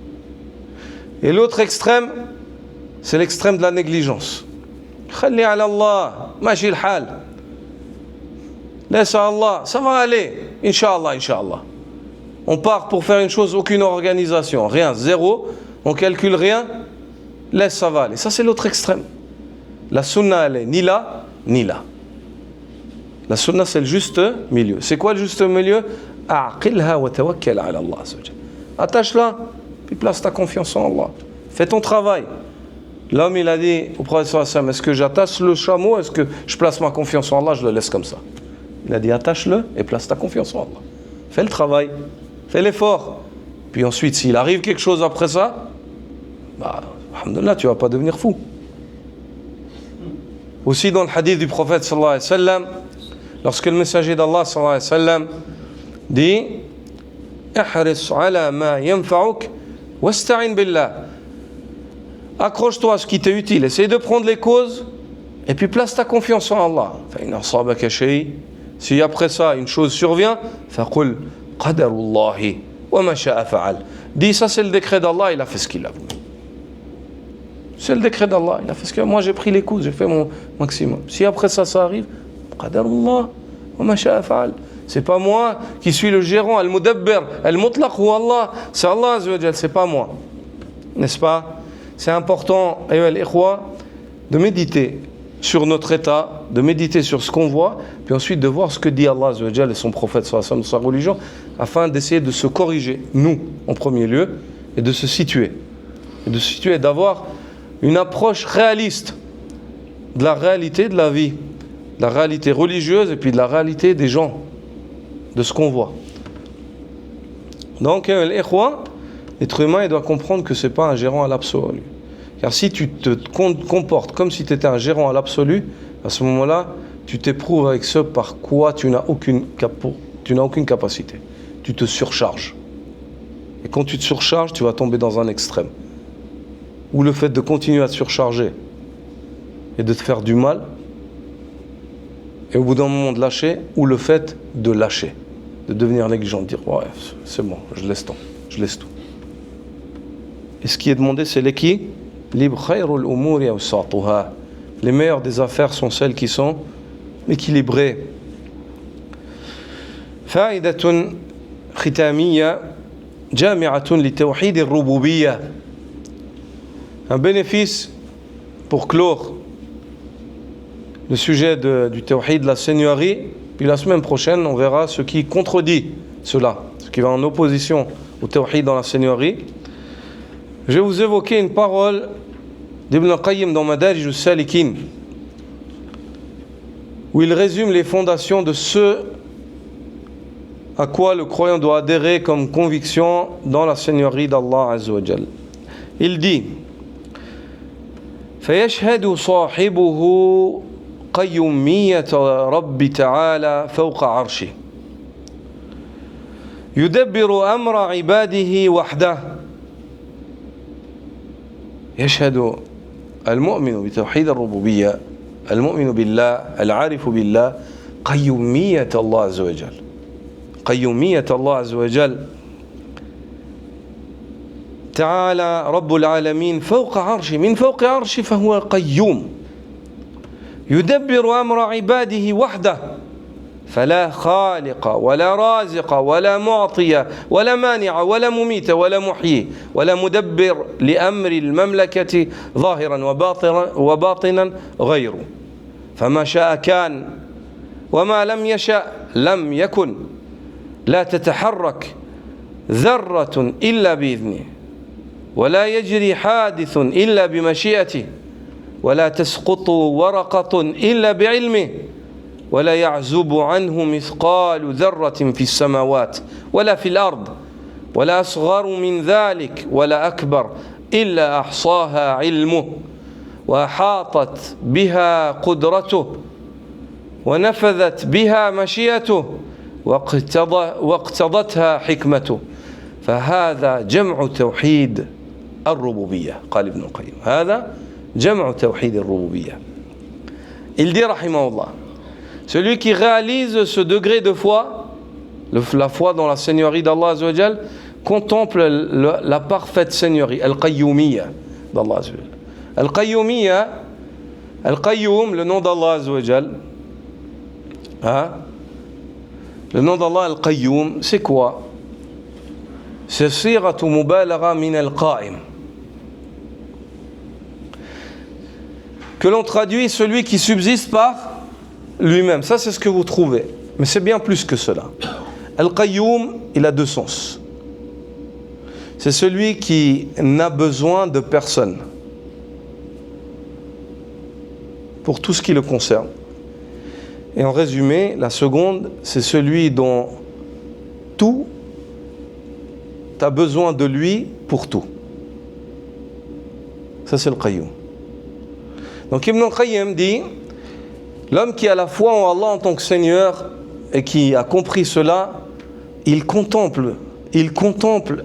Et l'autre extrême, c'est l'extrême de la négligence. Khalli ala Allah, mashi al-hal. Laisse à Allah, ça va aller. Inch'Allah, Inch'Allah. On part pour faire une chose, aucune organisation, rien, zéro. On calcule rien, laisse, ça va aller. Ça, c'est l'autre extrême. La sunna, elle est ni là, ni là. La sunna, c'est le juste milieu. C'est quoi le juste milieu? Aqilha wa tawakkal ala Allah. Attache-la, puis place ta confiance en Allah. Fais ton travail. L'homme, il a dit au prophète sallallahu alayhi wa sallam, est-ce que j'attache le chameau? Est-ce que je place ma confiance en Allah? Je le laisse comme ça. Il a dit, attache-le et place ta confiance en Allah. Fais le travail, fais l'effort. Puis ensuite, s'il arrive quelque chose après ça, alhamdoulilah, tu ne vas pas devenir fou. Aussi dans le hadith du prophète sallallahu alayhi wa sallam, lorsque le messager d'Allah sallallahu alayhi wa sallam dit ihris ala ma yanfa'uk wasta'in billah, accroche-toi à ce qui t'est utile, essaye de prendre les causes et puis place ta confiance en Allah. Fa in asabaka shay, si après ça une chose survient, faqul qadarullahi wa ma sha'a fa'al, dis ça c'est le décret d'Allah, il a fait ce qu'il a voulu. C'est le décret d'Allah, il a fait ce que moi j'ai pris les coups, j'ai fait mon maximum. Si après ça arrive, qadarullah wa ma sha'a fa'al. C'est pas moi qui suis le gérant, al-mudabbir, al-mutlaq ou Allah, c'est Allah azza wa jalla, c'est pas moi. N'est-ce pas? C'est important, ayyuha al-ikhwa, de méditer sur notre état, de méditer sur ce qu'on voit, puis ensuite de voir ce que dit Allah azza wa jalla et son prophète sallallahu alayhi wa sallam, sa religion, afin d'essayer de se corriger, nous, en premier lieu, et de se situer. Et de se situer, d'avoir une approche réaliste de la réalité de la vie, de la réalité religieuse et puis de la réalité des gens, de ce qu'on voit. Donc, l'être humain, il doit comprendre que ce n'est pas un gérant à l'absolu. Car si tu te comportes comme si tu étais un gérant à l'absolu, à ce moment-là, tu t'éprouves avec ce par quoi tu n'as aucune capacité. Tu te surcharges. Et quand tu te surcharges, tu vas tomber dans un extrême. Ou le fait de continuer à te surcharger et de te faire du mal, et au bout d'un moment de lâcher, ou le fait de lâcher, de devenir négligent, de dire ouais, c'est bon, je laisse tout. Et ce qui est demandé, c'est l'équilibre. Les meilleures des affaires sont celles qui sont équilibrées. فائدة ختامية جامعة لتوحيد الربوبية. Un bénéfice pour clore le sujet du tawhid, de la seigneurie. Puis la semaine prochaine, on verra ce qui contredit cela, ce qui va en opposition au tawhid dans la seigneurie. Je vais vous évoquer une parole d'Ibn al-Qayyim dans Madarij al-Salikin, où il résume les fondations de ce à quoi le croyant doit adhérer comme conviction dans la seigneurie d'Allah Azza wa Jal. Il dit فيشهد صاحبه قيومية رب تعالى فوق عرشه يدبر أمر عباده وحده. يشهد المؤمن بتوحيد الربوبية، المؤمن بالله، العارف بالله، قيومية الله عز وجل، قيومية الله عز وجل تعالى رب العالمين فوق عرشه، من فوق عرشه فهو قيوم يدبر أمر عباده وحده، فلا خالق ولا رازق ولا معطي ولا مانع ولا مميت ولا محيي ولا مدبر لأمر المملكة ظاهرا وباطنا غيره، فما شاء كان وما لم يشأ لم يكن، لا تتحرك ذرة إلا بإذنه، ولا يجري حادث إلا بمشيئته، ولا تسقط ورقة إلا بعلمه، ولا يعزب عنه مثقال ذرة في السماوات ولا في الأرض، ولا أصغر من ذلك ولا أكبر إلا أحصاها علمه، وأحاطت بها قدرته، ونفذت بها مشيئته، واقتضتها حكمته. فهذا جمع التوحيد الربوبية. قال ابن القيم هذا جمع توحيد الربوبية. Il dit rahimahullah, celui qui réalise ce degré de foi, la foi dans la seigneurie d'Allah Azza wa Jal, contemple la parfaite seigneurie, Al-Qayyumiyya d'Allah Azza wa Jal. Al-Qayyumiyya, Al-Qayyum, le nom d'Allah Azza wa Jal, hein? Le nom d'Allah Al-Qayyum, c'est quoi? C'est siratu mubalagha min al-Qa'im, que l'on traduit celui qui subsiste par lui-même. Ça, c'est ce que vous trouvez. Mais c'est bien plus que cela. Al-Qayyum, il a deux sens. C'est celui qui n'a besoin de personne pour tout ce qui le concerne. Et en résumé, la seconde, c'est celui dont tout a besoin de lui pour tout. Ça, c'est le Qayyum. Donc Ibn al-Qayyim dit, l'homme qui a la foi en Allah en tant que Seigneur et qui a compris cela, il contemple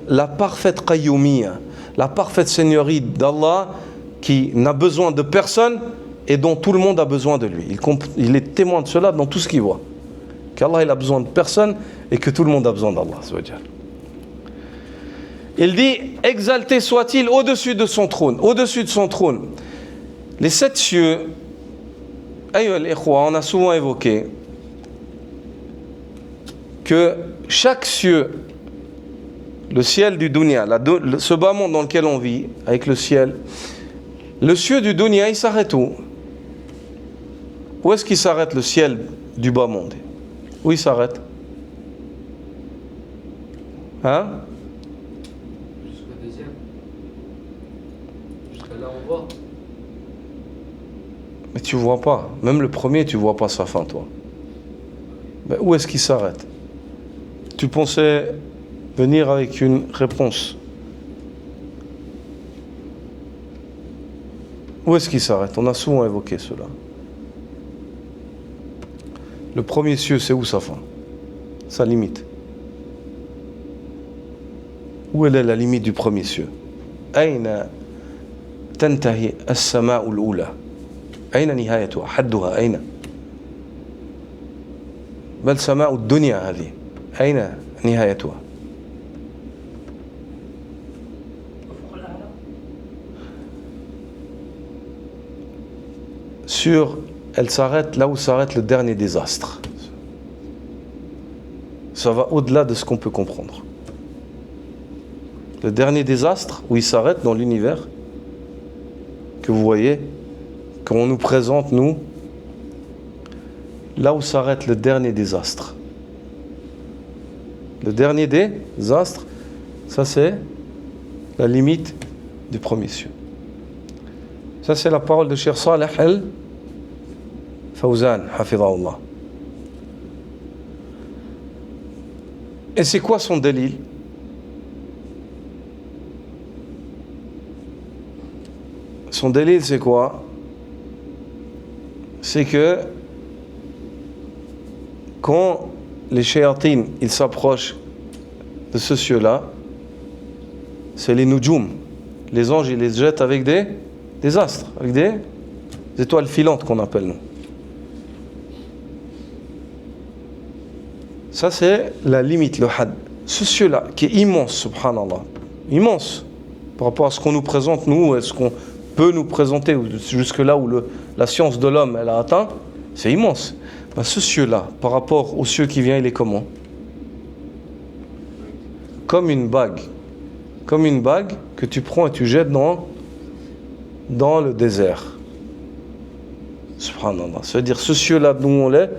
la parfaite Qayyumiyya, la parfaite Seigneurie d'Allah qui n'a besoin de personne et dont tout le monde a besoin de lui. Il est témoin de cela dans tout ce qu'il voit. Qu'Allah il a besoin de personne et que tout le monde a besoin d'Allah. Il dit, exalté soit-il au-dessus de son trône, au-dessus de son trône. Les sept cieux, on a souvent évoqué que chaque cieux, le ciel du dunya, ce bas monde dans lequel on vit, avec le ciel, le ciel du dunya, il s'arrête où? Où est-ce qu'il s'arrête le ciel du bas monde? Où il s'arrête? Hein? Jusqu'au deuxième. Jusqu'à là on voit. Mais tu vois pas. Même le premier, tu vois pas sa fin, toi. Mais où est-ce qu'il s'arrête? Tu pensais venir avec une réponse. Où est-ce qu'il s'arrête? On a souvent évoqué cela. Le premier cieux, c'est où sa fin? Sa limite. Où elle est la limite du premier cieux? أين تنتهي السماء الأولى؟ أين نهايتها؟ حدها أين؟ بل سماء الدنيا هذه أين نهايتها؟ Elle s'arrête là où s'arrête le dernier désastre. Ça va au-delà de ce qu'on peut comprendre. Le dernier désastre, où il s'arrête dans l'univers, que vous voyez, qu'on nous présente, nous, là où s'arrête le dernier désastre. Le dernier désastre, ça c'est la limite du premier cieux. Ça c'est la parole de Cheikh Saleh Al-Fawzan, hafidhahullah. Et c'est quoi son dalil? Son dalil c'est quoi? C'est que quand les shayatines ils s'approchent de ce cieux-là, c'est les nujum. Les anges ils les jettent avec des astres, avec des étoiles filantes qu'on appelle nous. Ça c'est la limite, le had. Ce cieux-là qui est immense, subhanallah, immense par rapport à ce qu'on nous présente nous, est-ce qu'on peut nous présenter jusque là où la science de l'homme elle a atteint, c'est immense. Ben, ce cieux-là, par rapport au cieux qui vient, il est comment? Comme une bague que tu prends et tu jettes dans le désert. Subhanallah. C'est-à-dire ce cieux-là d'où on est,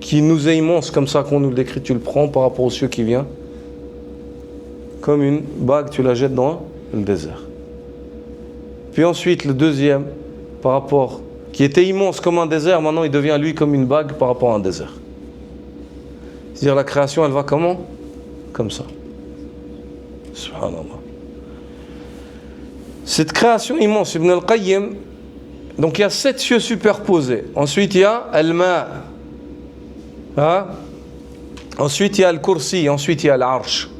qui nous est immense comme ça qu'on nous le décrit, tu le prends par rapport au cieux qui vient, comme une bague, tu la jettes dans le désert. Puis ensuite, le deuxième, par rapport, qui était immense comme un désert, maintenant il devient lui comme une bague par rapport à un désert. C'est-à-dire la création, elle va comment? Comme ça. Subhanallah. Cette création immense, Ibn al-Qayyim, donc il y a 7 cieux superposés. Ensuite, il y a Al-Ma. Hein? Ensuite, il y a Al-Kursi. Ensuite, il y a Al-Arsh.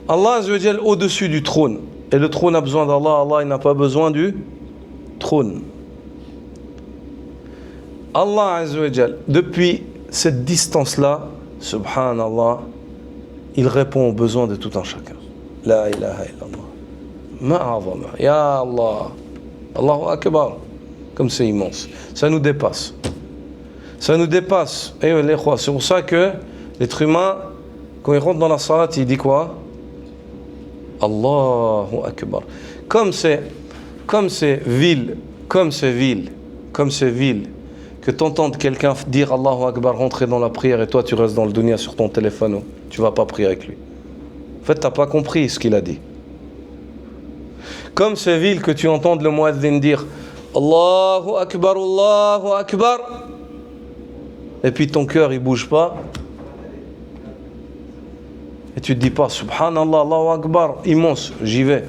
Allah Azza wa Jal au-dessus du trône. Et le trône a besoin d'Allah, Allah il n'a pas besoin du trône. Allah Azza wa Jal, depuis cette distance-là, subhanallah, il répond aux besoins de tout un chacun. La ilaha illallah. Ma'azama. Ya Allah. Allahu Akbar. Comme c'est immense. Ça nous dépasse. Ça nous dépasse. Et c'est pour ça que l'être humain, quand il rentre dans la salat, il dit quoi? Allahu Akbar. Comme c'est vil, que t'entendes quelqu'un dire Allahu Akbar, rentrer dans la prière et toi tu restes dans le dunya sur ton téléphone, tu vas pas prier avec lui. En fait, t'as pas compris ce qu'il a dit. Comme c'est vil que tu entendes le muaddin dire Allahu Akbar, Allahu Akbar, et puis ton cœur il bouge pas. Et tu te dis pas Subhanallah, Allahu Akbar, immense, j'y vais.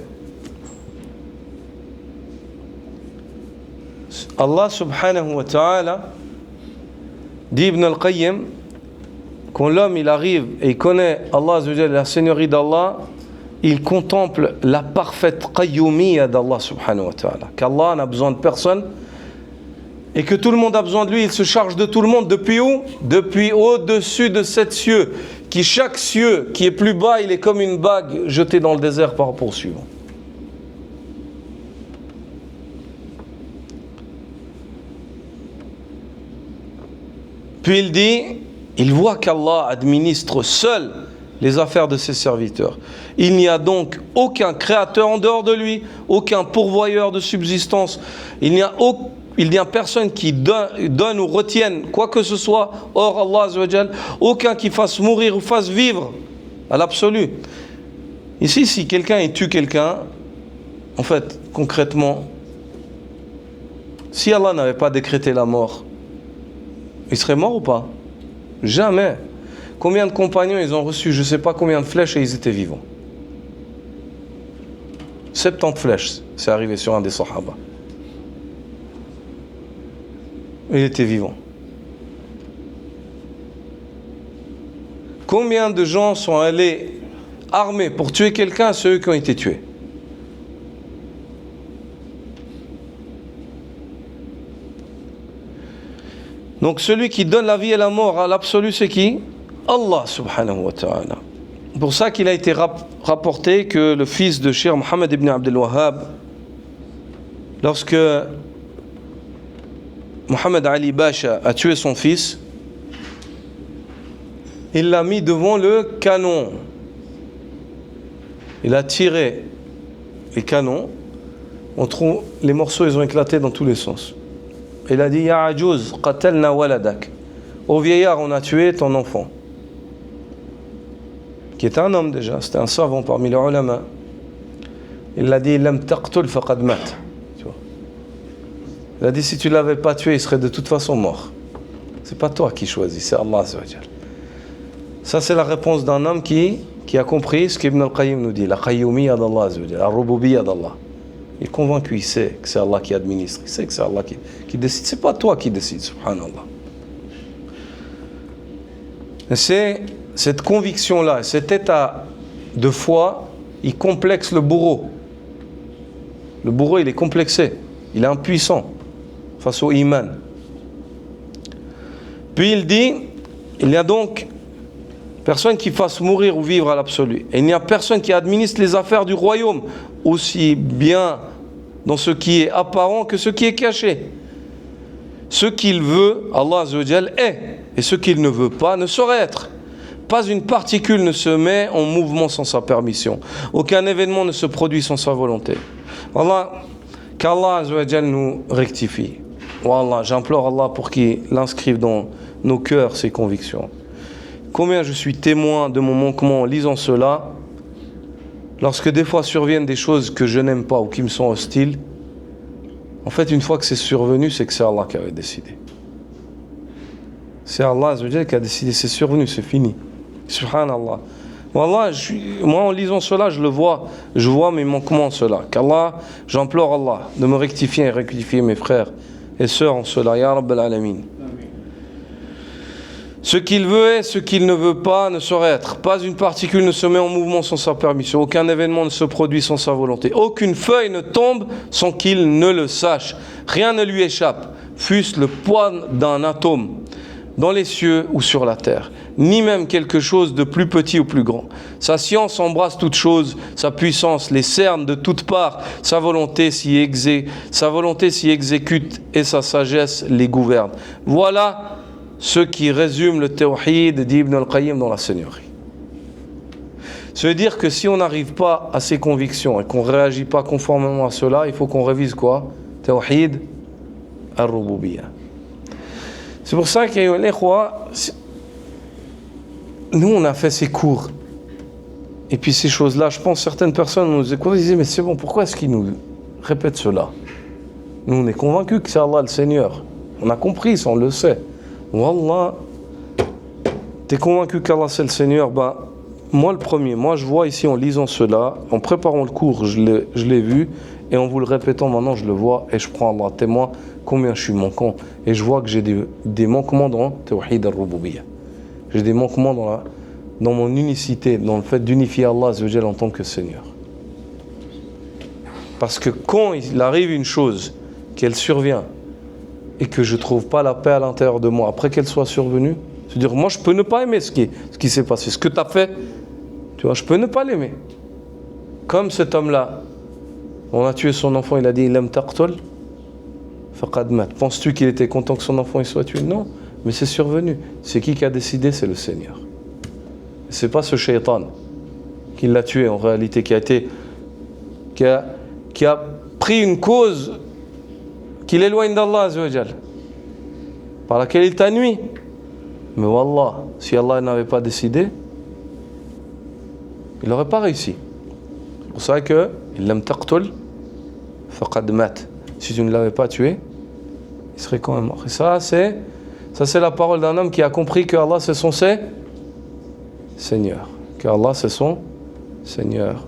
Allah subhanahu wa ta'ala dit Ibn al-Qayyim, quand l'homme il arrive et il connaît Allah Azza wa Jalla, la seigneurie d'Allah, il contemple la parfaite qayyumiyya d'Allah subhanahu wa ta'ala, qu'Allah n'a besoin de personne et que tout le monde a besoin de lui. Il se charge de tout le monde depuis où? Depuis au-dessus de 7 cieux, qui chaque cieux qui est plus bas, il est comme une bague jetée dans le désert par rapport au suivant. Puis il dit, il voit qu'Allah administre seul les affaires de ses serviteurs. Il n'y a donc aucun créateur en dehors de lui, aucun pourvoyeur de subsistance. Il n'y a personne qui donne ou retienne quoi que ce soit hors Allah Azza wa Jal, aucun qui fasse mourir ou fasse vivre à l'absolu. Ici, si quelqu'un tue quelqu'un, en fait, concrètement, si Allah n'avait pas décrété la mort, il serait mort ou pas? Jamais. Combien de compagnons ils ont reçu je ne sais pas combien de flèches et ils étaient vivants? 70 flèches, c'est arrivé sur un des Sahaba. Il était vivant. Combien de gens sont allés armés pour tuer quelqu'un, ceux qui ont été tués? Donc celui qui donne la vie et la mort à l'absolu, c'est qui? Allah subhanahu wa ta'ala. Pour ça qu'il a été rapporté que le fils de Cheikh Mohammed ibn Abdel Wahhab, lorsque Mohammed Ali Basha a tué son fils, il l'a mis devant le canon. Il a tiré les canons. On trouve les morceaux, ils ont éclaté dans tous les sens. Il a dit Ya Ajouz, qatalna waladak. Au vieillard, on a tué ton enfant. Qui est un homme déjà, c'était un savant parmi les ulama. Il a dit Lam taqtul faqad mat. Il a dit si tu ne l'avais pas tué, il serait de toute façon mort. C'est pas toi qui choisis, c'est Allah Azza wa Jal. Ça, c'est la réponse d'un homme qui a compris ce qu'Ibn al-Qayyim nous dit, la qayyumiyya d'Allah Azza wa Jal, la rububiyya d'Allah. Il est convaincu, il sait que c'est Allah qui administre, il sait que c'est Allah qui décide. C'est pas toi qui décide, subhanallah. Et c'est cette conviction-là, cet état de foi, il complexe le bourreau. Le bourreau, il est complexé, il est impuissant face au iman. Puis il dit, il n'y a donc personne qui fasse mourir ou vivre à l'absolu. Et il n'y a personne qui administre les affaires du royaume, aussi bien dans ce qui est apparent que ce qui est caché. Ce qu'il veut, Allah Azza wa Jal est, et ce qu'il ne veut pas ne saurait être. Pas une particule ne se met en mouvement sans sa permission. Aucun événement ne se produit sans sa volonté. Qu'Allah Azza wa Jal nous rectifie. Wallah, j'implore Allah pour qu'il inscrive dans nos cœurs ces convictions. Combien je suis témoin de mon manquement en lisant cela, lorsque des fois surviennent des choses que je n'aime pas ou qui me sont hostiles. En fait, une fois que c'est survenu, c'est que c'est Allah qui avait décidé. C'est Allah Azza wa Jal qui a décidé, c'est survenu, c'est fini. Subhanallah. Wallah, moi en lisant cela, je vois mes manquements en cela. Qu'Allah, j'implore Allah de me rectifier et rectifier mes frères et sœurs en cela. Ya Rabbal Alamin. Ce qu'il veut est, ce qu'il ne veut pas ne saurait être. Pas une particule ne se met en mouvement sans sa permission. Aucun événement ne se produit sans sa volonté. Aucune feuille ne tombe sans qu'il ne le sache. Rien ne lui échappe, fût-ce le poids d'un atome, dans les cieux ou sur la terre, ni même quelque chose de plus petit ou plus grand. Sa science embrasse toutes choses, sa puissance les cerne de toutes parts, sa volonté s'y exécute et sa sagesse les gouverne. Voilà ce qui résume le tawhid d'Ibn al-Qayyim dans la Seigneurie. Ça veut dire que si on n'arrive pas à ces convictions et qu'on ne réagit pas conformément à cela, il faut qu'on révise quoi? Tawhid al-Rububiyyah. C'est pour ça que nous on a fait ces cours et puis ces choses-là, je pense certaines personnes nous écoutent et disaient mais c'est bon, pourquoi est-ce qu'ils nous répètent cela? Nous on est convaincus que c'est Allah le Seigneur, on a compris ça, on le sait. Wallah, t'es convaincu qu'Allah c'est le Seigneur? Ben moi le premier, moi je vois ici en lisant cela, en préparant le cours, je l'ai vu, et en vous le répétant maintenant je le vois et je prends Allah témoin combien je suis manquant, et je vois que j'ai des manquements dans Tawhid al-Rububiyyah. J'ai des manquements dans mon unicité, dans le fait d'unifier Allah Azzawajal en tant que Seigneur. Parce que quand il arrive une chose, qu'elle survient, et que je ne trouve pas la paix à l'intérieur de moi, après qu'elle soit survenue, c'est-à-dire moi je peux ne pas aimer ce qui s'est passé, ce que tu as fait, tu vois, je peux ne pas l'aimer. Comme cet homme-là, on a tué son enfant, il a dit « Lam taqtul » penses-tu qu'il était content que son enfant il soit tué? Non, mais c'est survenu. C'est qui a décidé? C'est le Seigneur. C'est pas ce shaitan qui l'a tué en réalité, qui a pris une cause qui l'éloigne d'Allah Azzawajal, par laquelle il t'a nuit. Mais wallah, si Allah n'avait pas décidé, il n'aurait pas réussi. C'est pour ça que lam taqtul faqad mat. Si tu ne l'avais pas tué, il serait quand même mort. Et ça c'est la parole d'un homme qui a compris que Allah c'est son Seigneur. Que Allah c'est son Seigneur.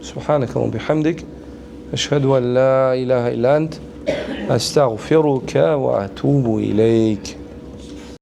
Subhanaka wa bihamdik. Ashhadu an la ilaha illa ant. Astaghfiruka wa atubu ilayk.